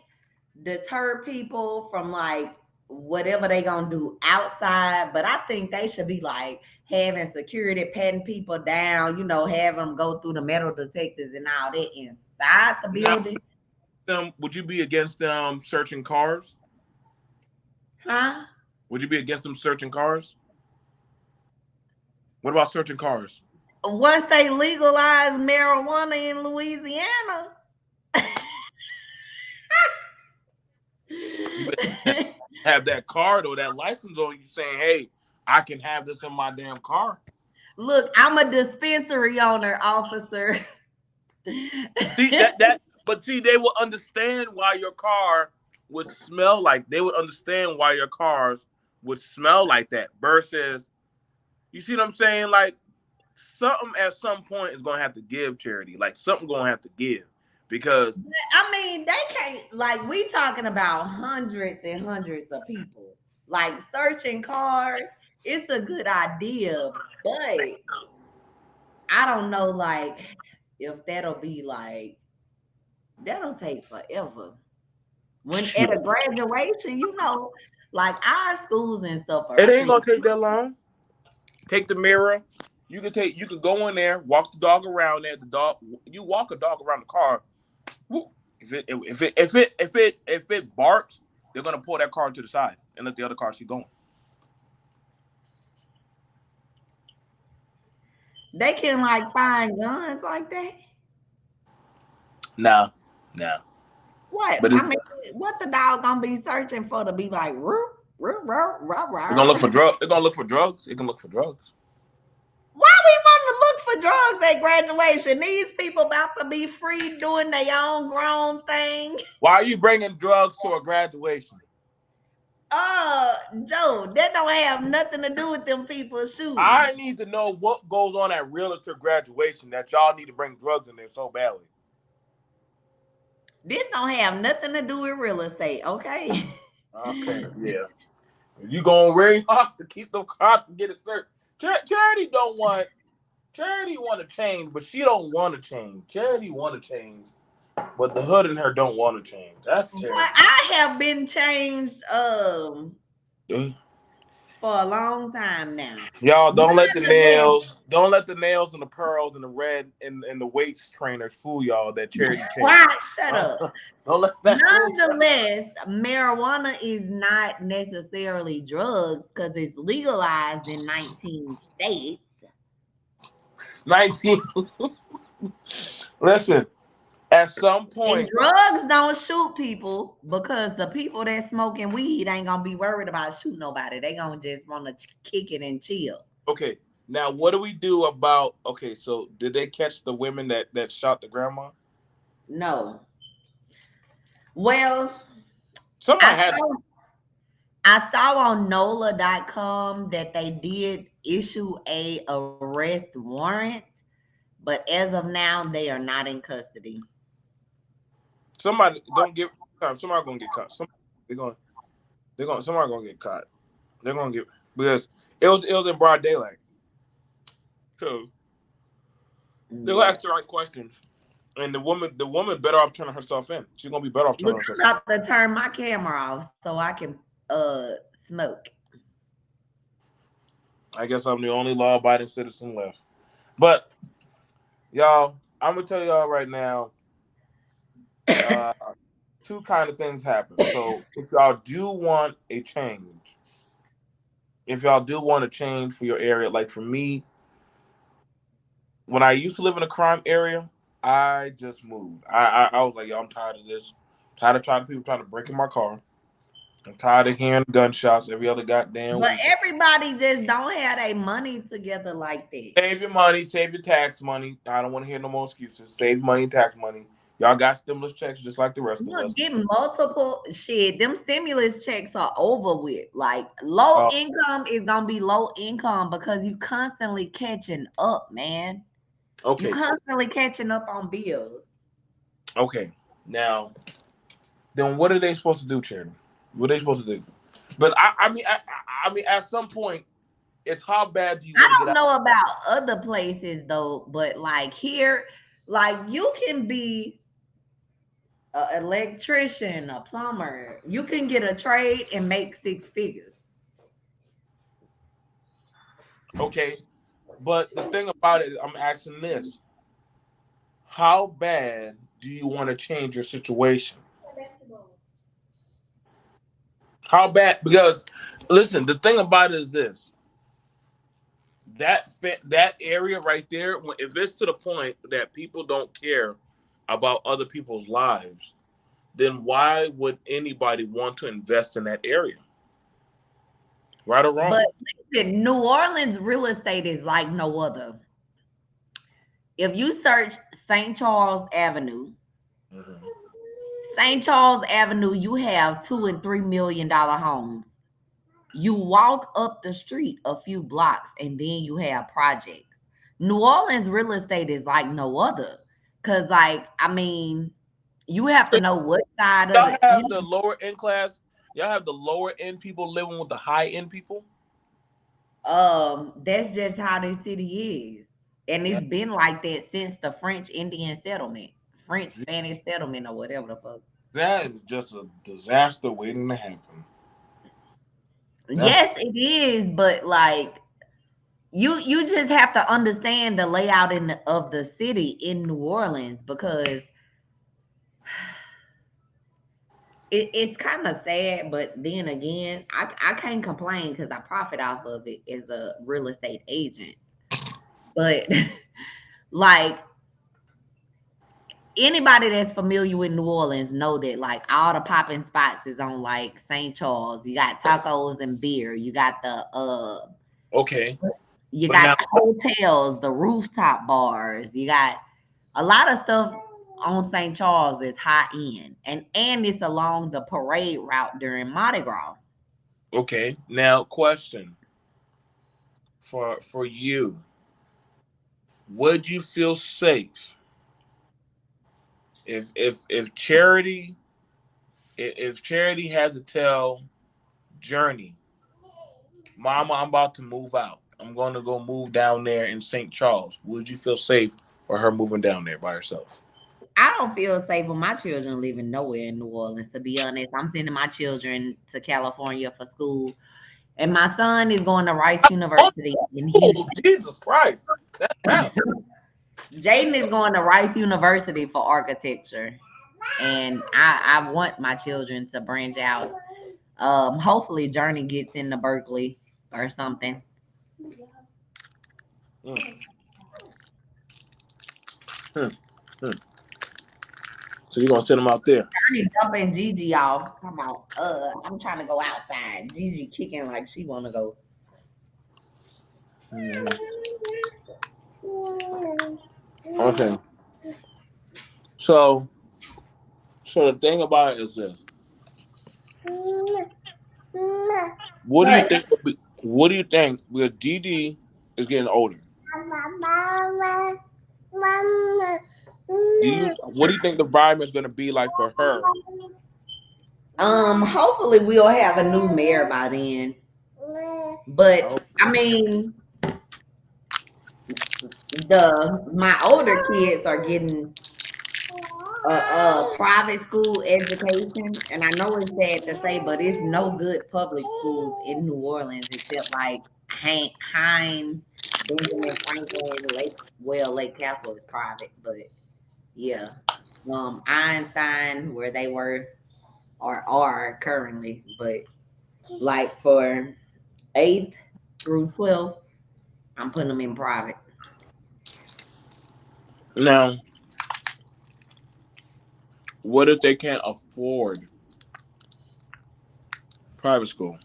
deter people from like whatever they gonna do outside, but I think they should be like having security patting people down, have them go through the metal detectors and all that inside the building. Would you be against them searching cars? Huh? Would you be against them searching cars? What about searching cars? Once they legalize marijuana in Louisiana. You have that card or that license on you saying, hey, I can have this in my damn car. Look, I'm a dispensary owner, officer. But they will understand why your car would smell like, they would understand why your cars would smell like that versus, you see what I'm saying? Like, something at some point is going to have to give, Charity. Like, something going to have to give. Because I mean, they can't, like, we talking about hundreds and hundreds of people. Like, searching cars, it's a good idea, but I don't know, like, if that'll be like, that'll take forever. When at a graduation, like our schools and stuff it ain't gonna take that long. Take the mirror. You can go in there, walk the dog around there. You walk a dog around the car. If it barks, they're gonna pull that car to the side and let the other cars keep going. They can like find guns like that. No. What? But I mean, what the dog gonna be searching for to be like? They're gonna look for drugs. They're gonna look for drugs. It can look for drugs. Why we want to look for drugs at graduation? These people about to be free doing their own grown thing. Why are you bringing drugs to a graduation? Joe, that don't have nothing to do with them people shooting. I need to know what goes on at realtor graduation that y'all need to bring drugs in there so badly. This don't have nothing to do with real estate, okay? Okay, yeah. You going very hard to keep them cars and get it searched. Charity want to change, but she don't want to change. Charity want to change, but the hood in her don't want to change. That's Charity. Well, I have been changed for a long time now. Y'all don't let the nails and the pearls and the red and the weights trainers fool y'all that Charity changed. Wow, shut up. Don't let that. Nonetheless, marijuana is not necessarily drugs because it's legalized in 19 states. 19. Listen, at some point, and drugs don't shoot people because the people that smoking weed ain't gonna be worried about shooting nobody. They gonna just want to kick it and chill. Okay, now what do we do about? Okay, so did they catch the women that shot the grandma? No. Well, Somebody I had to. saw I saw on NOLA.com that they did issue a arrest warrant, but as of now, they are not in custody. Somebody don't give. Somebody gonna get caught. Somebody gonna get caught. They're gonna get because it was in broad daylight. So they'll Yeah. ask the right questions. And the woman better off turning herself in. She's gonna be better off turning Look, herself I'm in. about to turn my camera off so I can smoke. I guess I'm the only law-abiding citizen left. But y'all, I'm gonna tell y'all right now, uh, two kind of things happen. So if y'all do want a change for your area, like for me, when I used to live in a crime area, I just moved. I was like, yo, I'm tired of this. Tired of people trying to break in my car. I'm tired of hearing gunshots every other goddamn But weekend. everybody just don't have their money together like that. Save your money, save your tax money. I don't want to hear no more excuses. Save money, tax money. Y'all got stimulus checks just like the rest of Look, us. get multiple shit. Them stimulus checks are over with. Like low Uh, income is gonna be low income because you constantly catching up, man. You okay, constantly catching up on bills. okay. Now, then what are they supposed to do, Charity? What are they supposed to do? But I mean, at some point, it's how bad do you I want to get don't out? know about other places though, but like here, like you can be an electrician, a plumber. You can get a trade and make six figures. Okay, but the thing about it, I'm asking this: how bad do you want to change your situation? How bad? Because listen, the thing about it is this: that area right there, if it's to the point that people don't care about other people's lives, then why would anybody want to invest in that area? Right or But wrong? listen, New Orleans real estate is like no other. If you search St. Charles Avenue, Mhm. St. Charles Avenue, you have $2 and $3 million homes. You walk up the street a few blocks and then you have projects. New Orleans real estate is like no other. Cause like, I mean, you have to So know what side of y'all the have the lower end class. Y'all have the lower end people living with the high end people. that's just how this city is. And That it's been like that since the French Indian settlement, French Spanish settlement, or whatever the fuck. that is just a disaster waiting to happen. That's Yes, it is, but like you just have to understand the layout of the city in New Orleans because it's kind of sad, but then again, I can't complain because I profit off of it as a real estate agent. But like anybody that's familiar with New Orleans know that like all the popping spots is on like St. Charles. You got tacos and beer. You got the okay. you But got now, hotels, the rooftop bars. You got a lot of stuff on St. Charles is high end, and it's along the parade route during Mardi Gras. okay. Now, question for you: would you feel safe if Charity had to tell Journey, Mama, I'm about to move out. I'm going to go move down there in St. Charles. Would you feel safe for her moving down there by herself? I don't feel safe with my children living nowhere in New Orleans. To be honest, I'm sending my children to California for school, and my son is going to Rice University in Oh, Houston. Jesus Christ. That's bad. Jaden is going to Rice University for architecture, and I want my children to branch out. Hopefully, Journey gets into Berkeley or something. Mm, hmm, hmm. So you're gonna send them out there? Journey jumping Gigi off. Come on, I'm trying to go outside. Gigi kicking like she want to go. Mhm. Okay. So So the thing about it is this. What do you think? What do you think? Because Dee is getting older. What do you think the environment is going to be like for her? Hopefully we'll have a new mayor by then. But Oh, I mean, my older kids are getting a private school education, and I know it's sad to say, but it's no good public schools in New Orleans except like Hines, Benjamin Franklin, Lake Castle is private, but yeah, Einstein, where they were or are currently, but like for 8th through 12th, I'm putting them in private. now, what if they can't afford private school?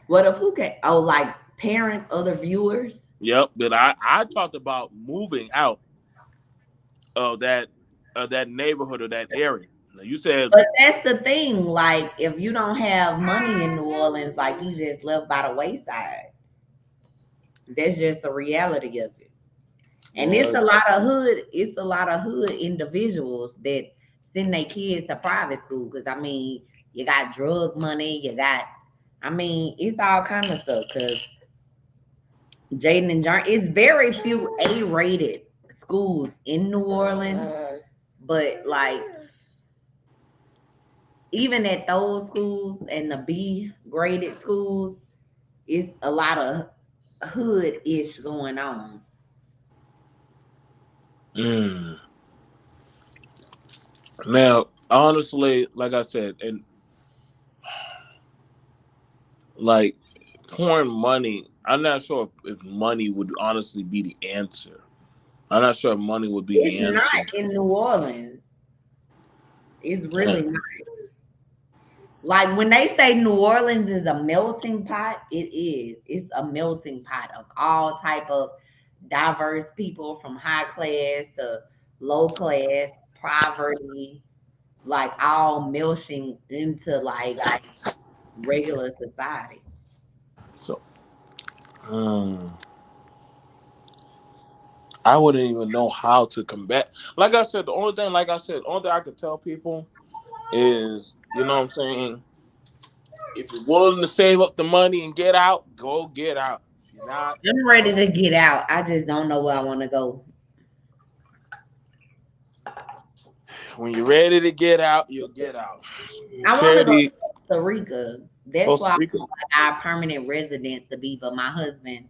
What if who can? Oh, like parents, other viewers. Yep, but I talked about moving out of that neighborhood or that area. Now, you said, But that's the thing. Like, if you don't have money in New Orleans, like you just left by the wayside. That's just the reality of it. And it's well, a lot of hood. It's a lot of hood individuals that send their kids to private school. Because I mean, you got drug money. You got. I mean, it's all kind of stuff. Because Jaden and John, it's very few A-rated schools in New Orleans, but like even at those schools and the B-graded schools, it's a lot of hood-ish going on. now honestly, like I said, and like pouring money, I'm not sure if money would honestly be the answer. I'm not sure if money would be It's the answer. not in New Orleans. It's Yeah. really not. Like when they say New Orleans is a melting pot, it is. It's a melting pot of all type of diverse people from high class to low class, poverty, like all melting into like regular society. So, I wouldn't even know how to combat. Like I said, the only thing I could tell people is, you know what I'm saying? If you're willing to save up the money and get out, go get out. If you're not, I'm ready to get out. I just don't know where I want to go. when you're ready to get out, you'll get out. I want to go to Charity, Costa Rica. That's Costa why I Rica, want our permanent residence to be. But my husband,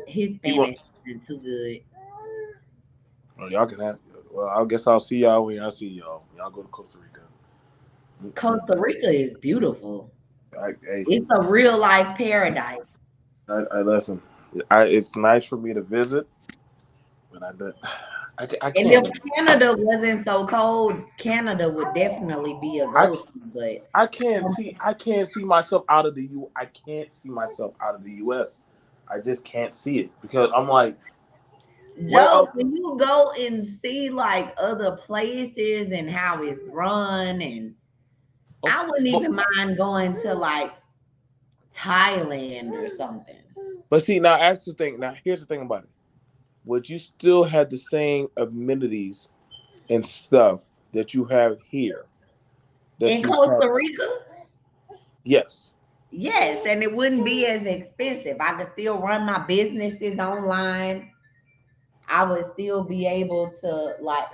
his he won't. Spanish isn't too good. Oh, y'all can have. Well, I guess I'll see y'all when I see y'all. Y'all go to Costa Rica. Costa Rica is beautiful. Hey, It's a real life paradise. I listen. It's nice for me to visit, but I And if can't. Canada wasn't so cold, Canada would definitely be a I go to. But I can't see myself out of the U. I can't see myself out of the U.S. I just can't see it because I'm like, what Joe, else? when you go and see like other places and how it's run, and Oh, I wouldn't but, even mind going to like Thailand or something. but see now, actually, think now. Here's the thing about it. Would you still have the same amenities and stuff that you have here? That In you have? Costa Rica, Yes. yes, and it wouldn't be as expensive. I could still run my businesses online. I would still be able to like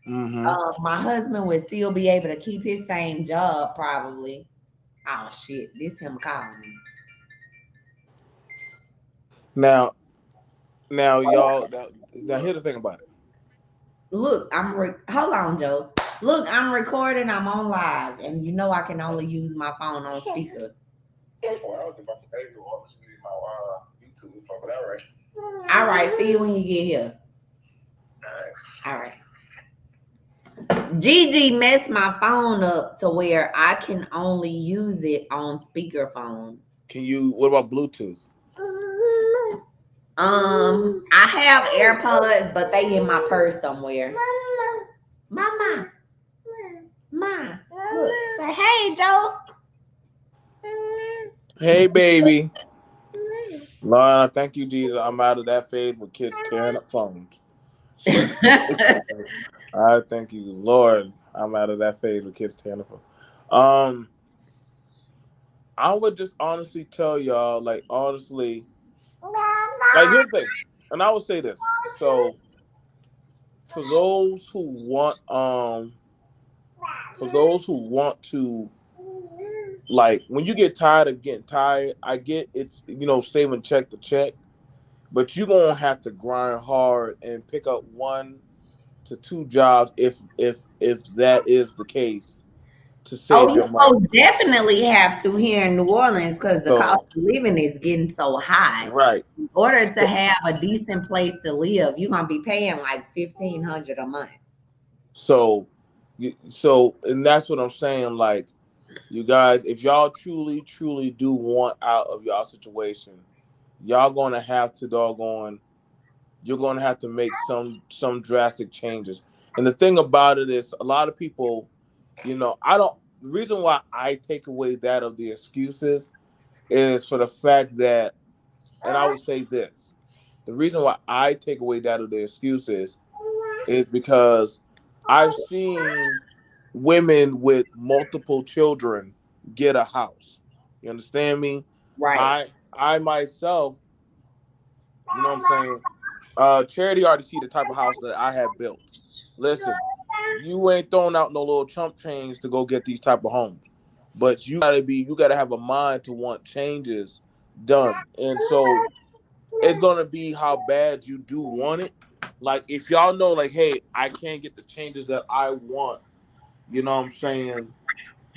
Mm-hmm. my husband would still be able to keep his same job probably. Oh shit, this him calling me. Now, y'all. Now, here's the thing about it. Look, hold on, Joe. Look, I'm recording. I'm on live, and you know I can only use my phone on speaker. All right, see you when you get here. All right. Gigi messed my phone up to where I can only use it on speakerphone. Can you? What about Bluetooth? I have AirPods, but they in my purse somewhere. Mama. Ma, look. Say, hey, Joe. Hey, baby. Lord, I thank you, Jesus. I'm out of that phase with kids tearing up phones. I thank you, Lord. I'm out of that phase with kids tearing up phones. I would just honestly tell y'all, like, honestly, like, here's the thing. And I would say this. So, for those who want, for those who want to, like, when you get tired of getting tired, I get it's, saving check to check, but you're gonna have to grind hard and pick up 1 to 2 jobs if that is the case to Oh, save you your money. most definitely have to here in New Orleans because the cost So, of living is getting so high. right. In order to So, have a decent place to live, you're gonna be paying like $1,500 a month. so, and that's what I'm saying. Like, you guys, if y'all truly, truly do want out of y'all situation, y'all gonna have to you're gonna have to make some drastic changes. And the thing about it is, a lot of people, I don't. The reason why I take away that of the excuses is for the fact that, and I would say this, the reason why I take away that of the excuses is because I've seen women with multiple children get a house. You understand me? Right. I myself, you know what I'm saying? Charity already see the type of house that I have built. Listen, you ain't throwing out no little chump change to go get these type of homes. But you gotta have a mind to want changes done. And so it's gonna be how bad you do want it. Like, if y'all know, like, hey, I can't get the changes that I want, you know what I'm saying,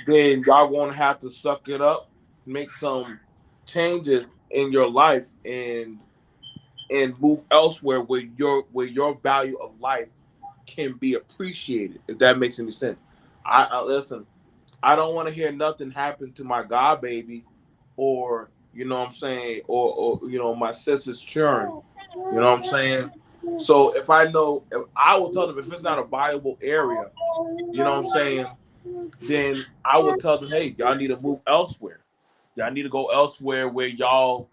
then y'all gonna have to suck it up, make some changes in your life, and move elsewhere where your value of life can be appreciated, if that makes any sense. I listen, I don't want to hear nothing happen to my god baby, or, you know what I'm saying, or my sister's children. You know what I'm saying? So if I will tell them, if it's not a viable area, you know what I'm saying, then I will tell them, hey, y'all need to move elsewhere. Y'all need to go elsewhere where y'all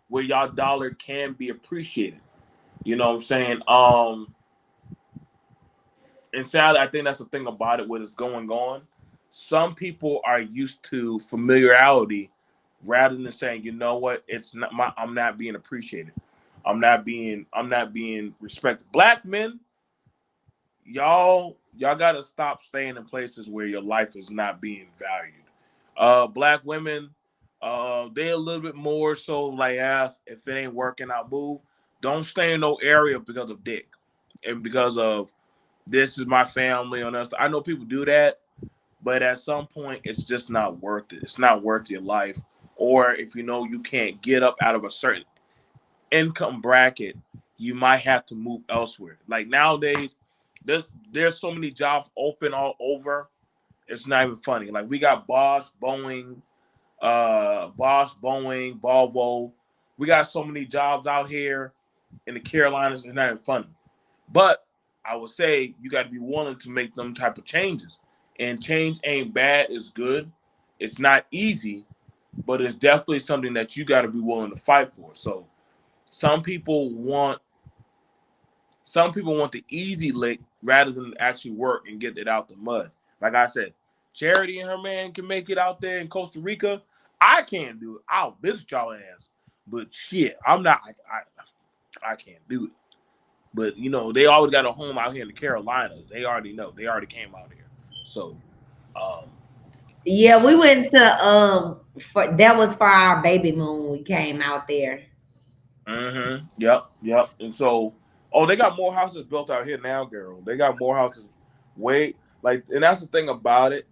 dollar can be appreciated. You know what I'm saying? And sadly, I think that's the thing about it, what is going on. Some people are used to familiarity rather than saying, you know what, I'm not being appreciated. I'm not being respected. Black men, y'all gotta stop staying in places where your life is not being valued. Black women, they a little bit more so like, if it ain't working, I'll move. Don't stay in no area because of dick and because of this is my family on us. I know people do that, but at some point it's just not worth it. It's not worth your life. Or if you know you can't get up out of a certain income bracket, you might have to move elsewhere. Like nowadays, there's so many jobs open all over. It's not even funny. Like we got Bosch, Boeing, Volvo. We got so many jobs out here in the Carolinas. It's not even funny. But I would say you got to be willing to make them type of changes. And change ain't bad; it's good. It's not easy, but it's definitely something that you got to be willing to fight for. So some people want the easy lick rather than actually work and get it out the mud. Like I said, Charity and her man can make it out there in Costa Rica. I can't do it. I'll visit y'all ass, but shit, I'm not. I can't do it. But they always got a home out here in the Carolinas. They already know. They already came out here. So, um, Yeah, we went to that was for our baby moon. We came out there. yep. And so, they got more houses built out here now, girl. They got more houses. And that's the thing about it.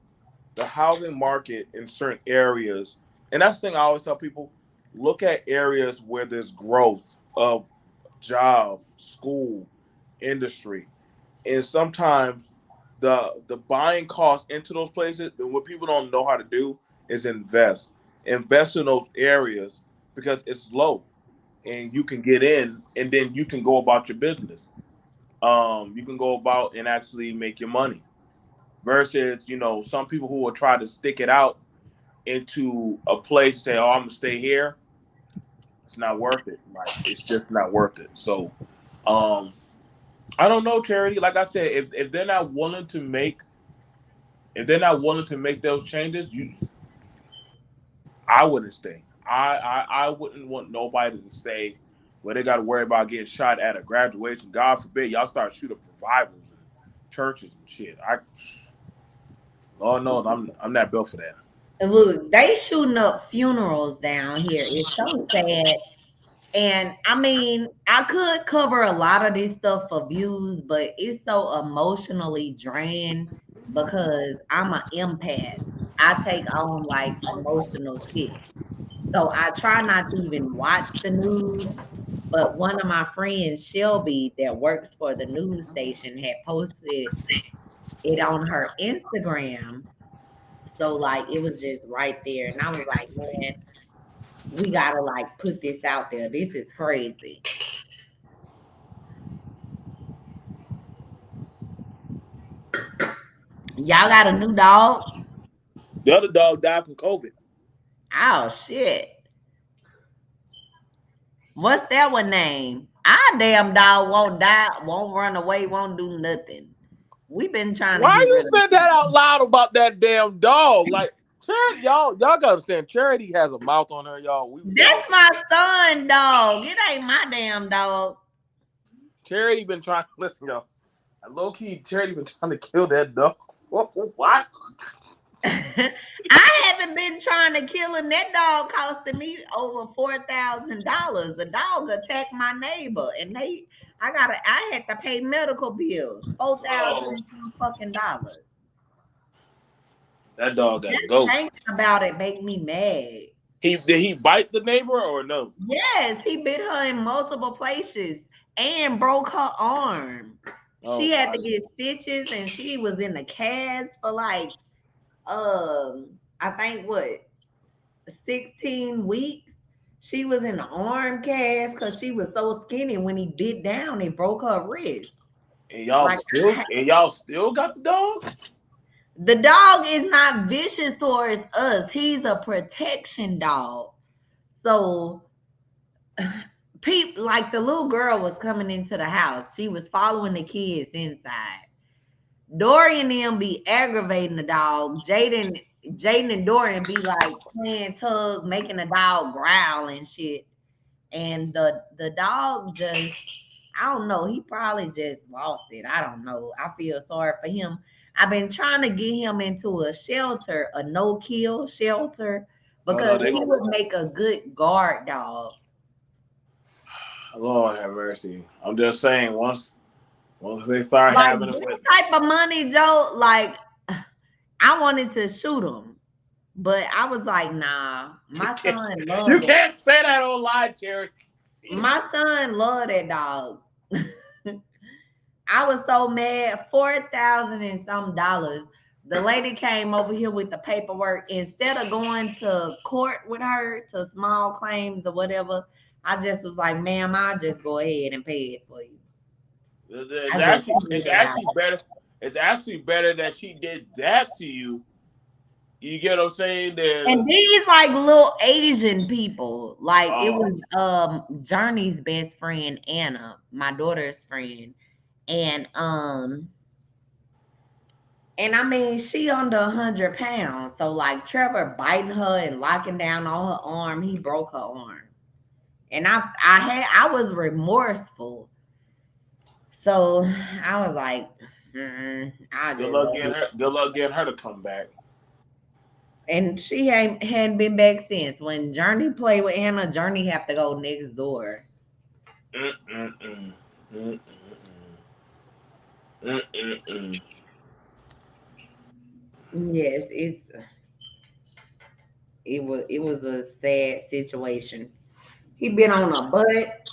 The housing market in certain areas, and that's the thing I always tell people: look at areas where there's growth of job, school, industry, and sometimes the buying cost into those places. And what people don't know how to do is invest in those areas because it's low, and you can get in, and then you can go about your business. You can go about and actually make your money. versus, you know, some people who will try to stick it out into a place, say, oh, I'm gonna stay here. It's not worth it. Like, it's just not worth it. So I don't know, Charity. Like I said, if they're not willing to make those changes, I wouldn't stay. I wouldn't want nobody to stay where they got to worry about getting shot at a graduation. God forbid y'all start shooting up revivals and churches and shit. Lord knows I'm not built for that. Look, they shooting up funerals down here. It's so sad. And I mean, I could cover a lot of this stuff for views, but it's so emotionally drained because I'm an empath. I take on like emotional shit. So I try not to even watch the news. But one of my friends, Shelby, that works for the news station, had posted it on her Instagram. So like it was just right there. And I was like, man, we gotta like put this out there. This is crazy. Y'all got a new dog? The other dog died from COVID. Oh shit. What's that one name? Our damn dog won't die, won't run away, won't do nothing. We've been trying to Why get you rid of said that out loud about that damn dog? Like, Charity, y'all gotta understand. Charity has a mouth on her, y'all. That's my son dog. It ain't my damn dog. Charity been trying. Listen, y'all. Low key, Charity been trying to kill that dog. What? I haven't been trying to kill him. That dog costed me over $4,000. The dog attacked my neighbor, and I had to pay medical bills. $4,000 Oh, and some fucking dollars. that dog gotta Just go. thinking about it make me mad. Did he bite the neighbor or no? Yes, he bit her in multiple places and broke her arm. Oh She had my to get stitches, and she was in the cast for like I think what 16 weeks. She was in the arm cast because she was so skinny. When he bit down, it broke her wrist. And Like y'all still got the dog? the dog is not vicious towards us. He's a protection dog. So people like the little girl was coming into the house. She was following the kids inside. Dorian and them be aggravating the dog. Jaden and Dorian be like playing tug, making the dog growl and shit. And the dog just, I don't know, he probably just lost it. I don't know. I feel sorry for him. I've been trying to get him into a shelter, a no-kill shelter, Oh no, because he would make a good guard dog. Lord have mercy. I'm just saying, once they start Like having it this with, type of money, Joe, like I wanted to shoot him, but I was like, nah, my son you loved it. can't say that on live, Cherry. My son loved that dog. I was so mad. $4,000 and some dollars. The lady came over here with the paperwork. Instead of going to court with her to small claims or whatever, I just was like, ma'am, I'll just go ahead and pay it for you. It's actually better. It's actually better that she did that to you. You get what I'm saying? And these like little Asian people, like it was Journey's best friend Anna, my daughter's friend, and I mean she under 100 pounds, so like Trevor biting her and locking down on her arm, he broke her arm, and I was remorseful, so I was like, good luck getting her to come back. And she hadn't been back since. When Journey played with Anna, Journey have to go next door. Yes, it was a sad situation. He been on her butt,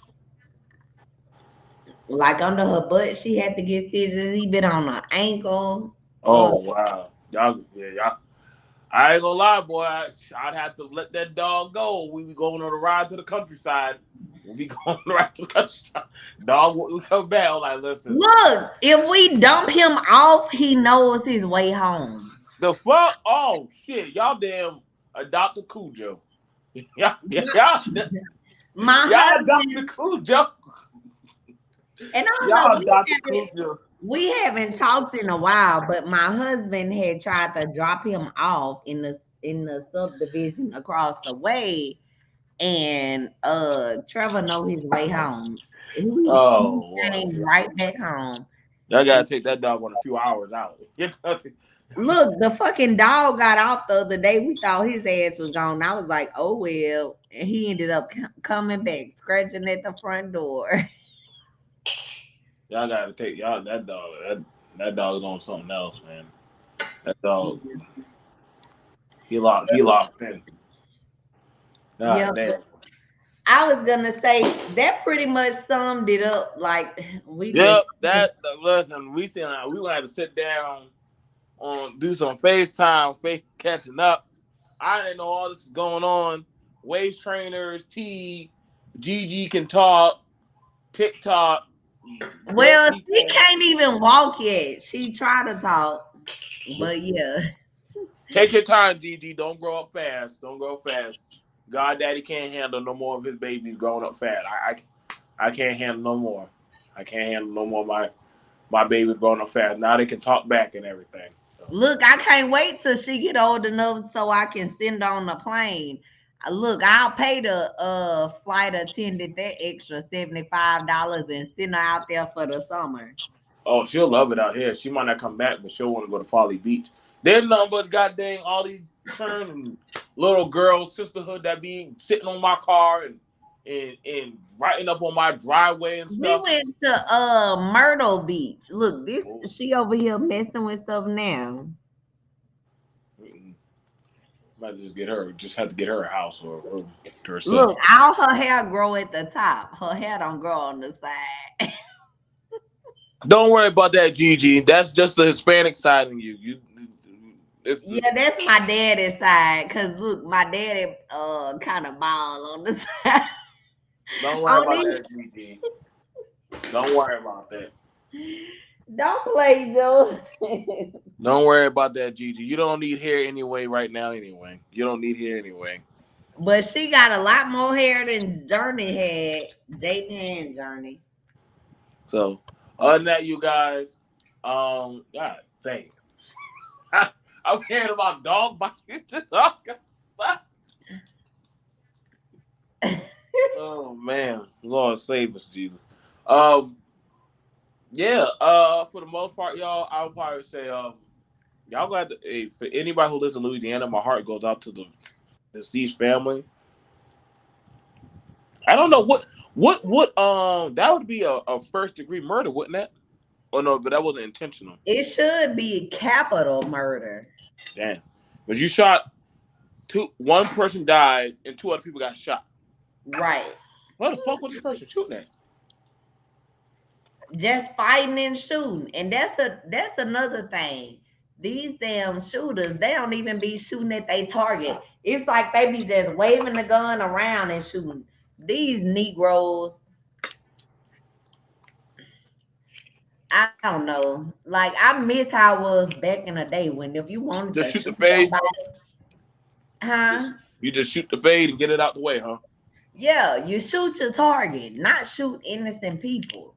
like under her butt. She had to get stitches. He been on her ankle. Oh wow, y'all. I ain't gonna lie, boy. I'd have to let that dog go. We be going on a ride to the countryside. We'll be going right to the dog. We come back. I'm like, listen. Look, if we dump him off, he knows his way home. The fuck? Oh shit! Y'all damn adopted Cujo. y'all My adopted Cujo. And I Y'all don't know, adopted Cujo. we haven't talked in a while, but my husband had tried to drop him off in the subdivision across the way, and Trevor know his way home. He came right back home. I gotta take that dog on a few hours out. Look, the fucking dog got off the other day. We thought his ass was gone. I was like, oh well, and he ended up coming back, scratching at the front door. Y'all gotta take y'all that dog. That dog is on something else, man. That dog, he locked in. Yeah. Damn. I was gonna say that pretty much summed it up. Like listen, we gonna have to sit down do some FaceTime, catching up. I didn't know all this is going on. Waist trainers, Gigi can talk, TikTok. Well, she can't even walk yet. She tried to talk, but yeah. Take your time, Gigi. Don't grow up fast. God Daddy can't handle no more of his babies growing up fast. I can't handle no more. I can't handle no more my babies growing up fast. Now they can talk back and everything. So. Look, I can't wait till she get old enough so I can send her on the plane. Look, I'll pay the flight attendant that extra $75 and send her out there for the summer. Oh, she'll love it out here. She might not come back, but she'll want to go to Folly Beach. There's nothing but goddamn all these turn little girls, sisterhood that be sitting on my car and writing up on my driveway and stuff. We went to Myrtle Beach. Look, she over here messing with stuff now. Might just have to get her a house or a room to herself. Look, all her hair grow at the top. Her hair don't grow on the side. Don't worry about that, Gigi. That's just the Hispanic side in you. Yeah, that's my daddy's side. Cause look, my daddy kind of bald on the side. Don't worry about that, Gigi. Don't worry about that. Don't play, Joe. Don't worry about that, Gigi. You don't need hair anyway right now anyway. You don't need hair anyway. But she got a lot more hair than Journey had. Jaden and Journey. So, other than that, you guys, God dang. I'm hearing about dog bites. Oh man, Lord save us, Jesus. Yeah. For the most part, y'all, I would probably say, y'all got to. For anybody who lives in Louisiana, my heart goes out to the deceased family. I don't know what that would be a first degree murder, wouldn't that? Oh no, but that wasn't intentional. It should be capital murder. Damn. But you shot one person died and 2 other people got shot. Right. What the fuck was this person shooting at? Just fighting and shooting. And that's another thing. These damn shooters, they don't even be shooting at their target. It's like they be just waving the gun around and shooting. These Negroes, I don't know. Like, I miss how it was back in the day when if you wanted just to shoot the fade. Huh? You just shoot the fade and get it out the way, huh? Yeah, you shoot your target, not shoot innocent people.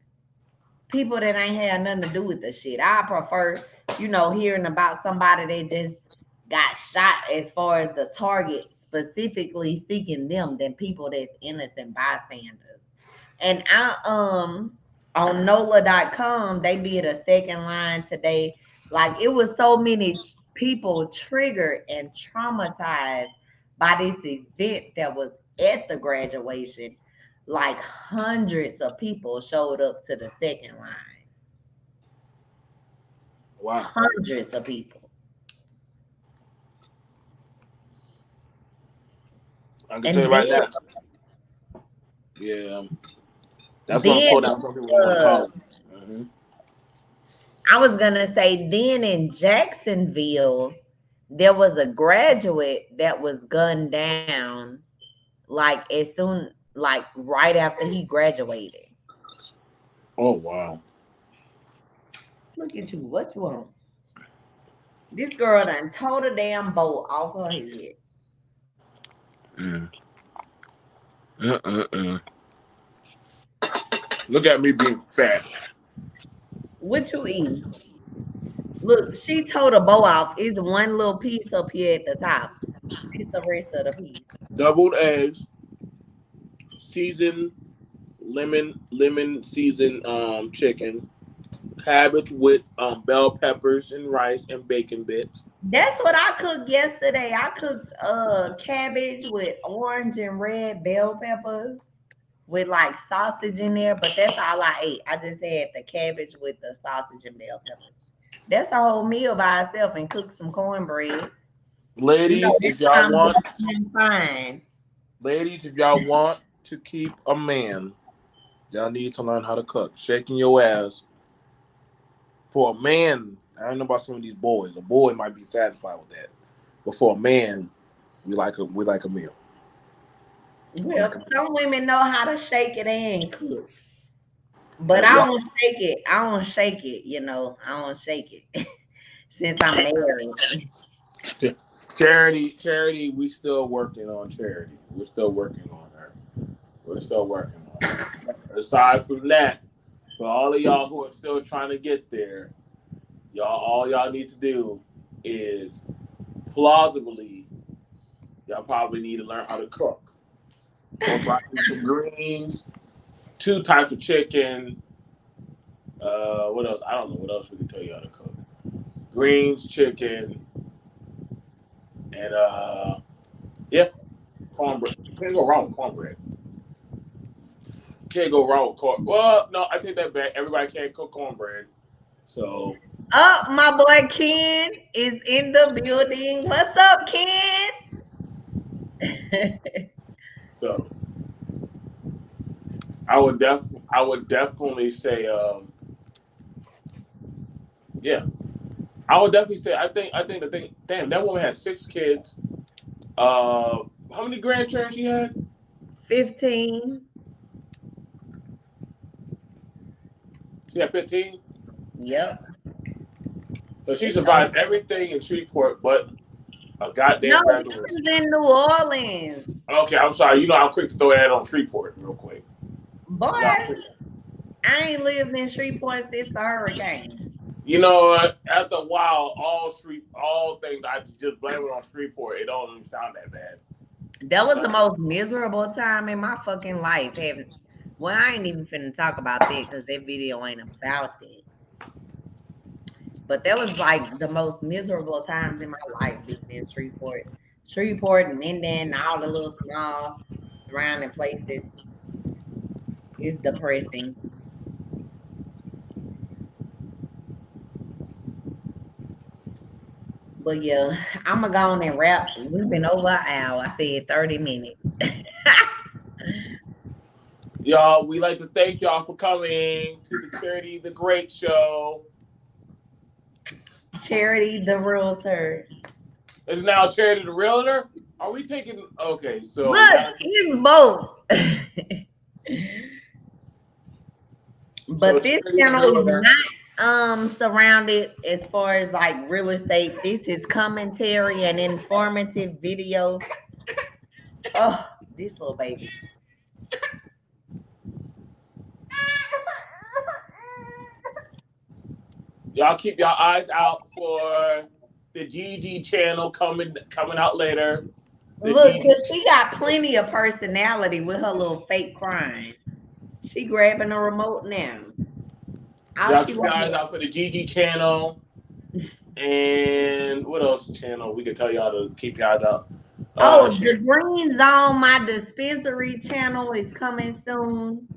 People that ain't had nothing to do with the shit. I prefer, hearing about somebody that just got shot as far as the target specifically seeking them than people that's innocent bystanders. And on NOLA.com, they did a second line today. Like, it was so many people triggered and traumatized by this event that was at the graduation. Like, hundreds of people showed up to the second line. Wow. Hundreds of people. I can tell you right now. Yeah. That's what I'm down some people want to call it. Mm-hmm. I was going to say, then in Jacksonville, there was a graduate that was gunned down. Like, like right after he graduated. Oh wow. Look at you. What you want? This girl done tore the damn boat off her head. Mm. Mm-mm-mm. Look at me being fat. What you eat? Look, she tore the bow off. It's one little piece up here at the top. It's the rest of the piece. Doubled eggs, seasoned lemon seasoned chicken, cabbage with bell peppers and rice and bacon bits. That's what I cooked yesterday. I cooked cabbage with orange and red bell peppers with like sausage in there, but that's all I ate. I just had the cabbage with the sausage and bell peppers. That's a whole meal by itself, and cook some cornbread. You know, Ladies, this if y'all time want, fine. ladies, if y'all want to keep a man, y'all need to learn how to cook. Shaking your ass. For a man, I don't know about some of these boys. A boy might be satisfied with that, but for a man, we like a meal. Well, some women know how to shake it and cook. But I Yeah. don't shake it. I don't shake it, you know. I don't shake it since I'm married. Charity, we still working on Charity. We're still working on her. We're still working on her. Aside from that, for all of y'all who are still trying to get there, all y'all need to do is plausibly, y'all probably need to learn how to cook. Most likely some greens, 2 types of chicken. What else? I don't know what else we can tell you how to cook. Greens, chicken, and yeah, cornbread. You can't go wrong with cornbread. Can't go wrong with corn. Well, no, I take that back. Everybody can't cook cornbread. So Oh, my boy Ken is in the building. What's up, Ken? so I would definitely say yeah. I would definitely say I think the thing, damn, that woman had 6 kids. How many grandchildren she had? 15. She had 15. Yep. So she survived everything in Shreveport but a goddamn No, this graduation. is in New Orleans. Okay, I'm sorry. You know I'm quick to throw that on Shreveport real quick. Boy, I ain't lived in Shreveport since the hurricane. You know, after a while, all things I just blame it on Shreveport. It don't even sound that bad. That was the most miserable time in my fucking life. Well, I ain't even finna talk about that because that video ain't about that. But that was like the most miserable times in my life living in Shreveport and Minden and all the little small surrounding places. It's depressing. But yeah, I'm gonna go on and wrap. We've been over an hour. I said 30 minutes. Y'all, we like to thank y'all for coming to the Charity the Great Show. Charity the Realtor. It's now Charity the Realtor. Are we taking? Okay, so look, it's both. But so this Charity channel the is Realtor. not surrounded as far as like real estate. This is commentary and informative videos. Oh, this little baby. Y'all keep your eyes out for the GG channel coming out later. Look, because she got plenty of personality with her little fake crying. She grabbing a remote now. Y'all keep your eyes out for the GG channel. And what else channel we can tell y'all to keep your eyes out? The Green Zone, my dispensary channel is coming soon.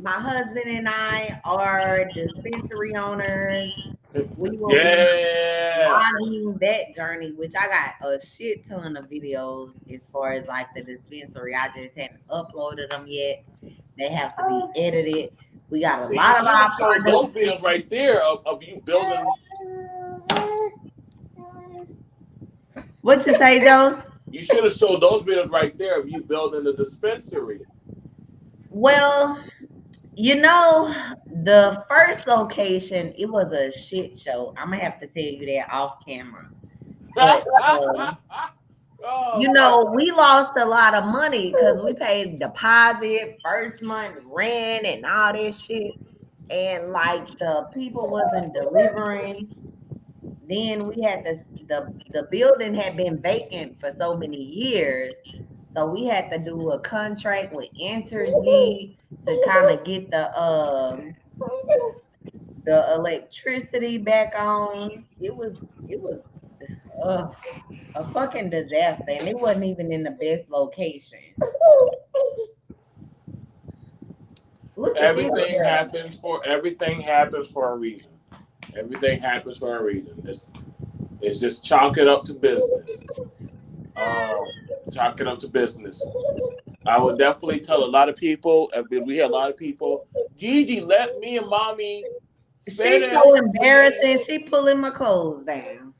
My husband and I are dispensary owners. We will be vlogging that journey, which I got a shit ton of videos as far as like the dispensary. I just hadn't uploaded them yet. They have to be edited. We got a lot of our products. Those videos right there of you building. What you say, Joe? You should have showed those videos right there of you building the dispensary. Well, you know, the first location, it was a shit show. I'm gonna have to tell you that off camera. But Oh you my know, we lost a lot of money because we paid deposit, first month rent, and all this shit. And like the people wasn't delivering. Then we had the building had been vacant for so many years. So we had to do a contract with Entergy to kind of get the electricity back on. It was uh, a fucking disaster, and it wasn't even in the best location. Look at this girl. everything happens for a reason. Everything happens for a reason. It's just chalk it up to business. Um, Chalk it up to business. I would definitely tell a lot of people. We had a lot of people. Gigi, let me and mommy She's finish. so embarrassing. She pulling my clothes down.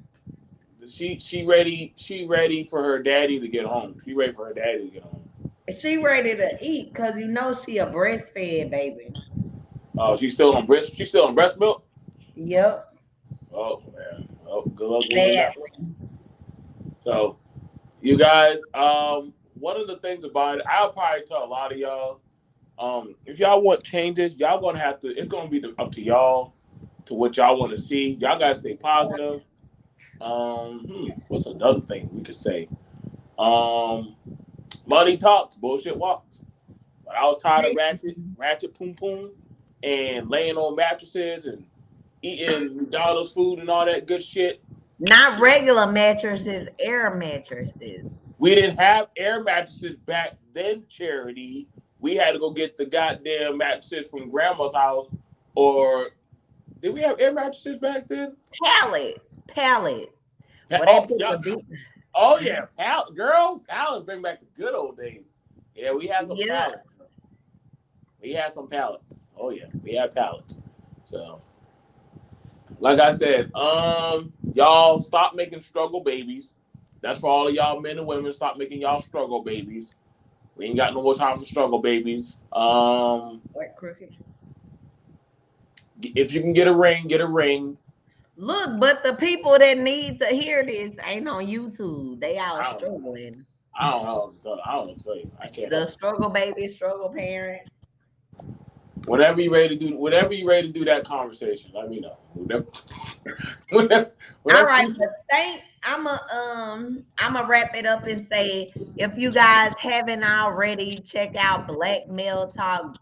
She ready for her daddy to get home. She ready for her daddy to get home. She ready to eat because you know she a breastfed baby. Oh, she's still on breast. She's still on breast milk. Yep. Oh man. Oh, good luck with that. Badly. So, you guys, one of the things about it, I'll probably tell a lot of y'all, if y'all want changes, y'all gonna have to. It's gonna be up to y'all to what y'all want to see. Y'all gotta stay positive. What's another thing we could say? Money talks, bullshit walks. But I was tired of ratchet poom poom, and laying on mattresses and eating McDonald's food and all that good shit. Not regular mattresses, air mattresses. We didn't have air mattresses back then, Charity. We had to go get the goddamn mattresses from grandma's house. Or did we have air mattresses back then? Pallets. Well, Oh, they put yeah. the big. Oh yeah, pallets bring back the good old days. Yeah, we had some Yeah. pallets. We had some pallets. Oh yeah, we had pallets. So, like I said, y'all stop making struggle babies. That's for all of y'all men and women. Stop making y'all struggle babies. We ain't got no more time for struggle babies. What crooked? If you can get a ring, get a ring. Look, but the people that need to hear this ain't on YouTube. They all I don't know. struggling. I don't know. I don't know what to tell you. I can't. The struggle babies, struggle parents. Whenever you ready to do that conversation, let me know. Whenever All right, but I'ma wrap it up and say if you guys haven't already, check out Black Male Talk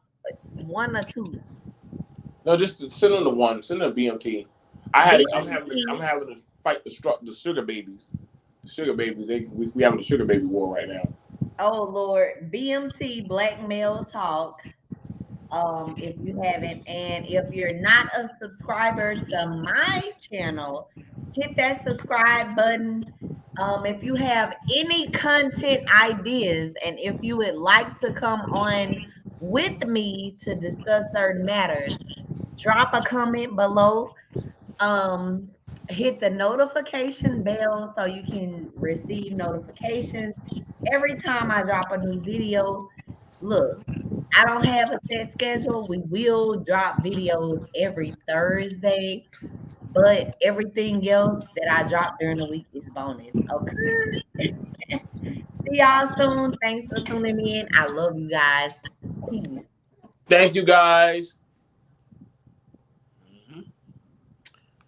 1 or 2. No, just send them the one. Send them the BMT. I'm having to fight the sugar babies. The sugar babies. We having a sugar baby war right now. Oh Lord, BMT Black Male Talk. If you haven't, and if you're not a subscriber to my channel, hit that subscribe button. If you have any content ideas and if you would like to come on with me to discuss certain matters, drop a comment below. Hit the notification bell so you can receive notifications every time I drop a new video. Look, I don't have a set schedule. We will drop videos every Thursday, but everything else that I drop during the week is bonus. Okay. See y'all soon. Thanks for tuning in. I love you guys. Peace. Thank you guys.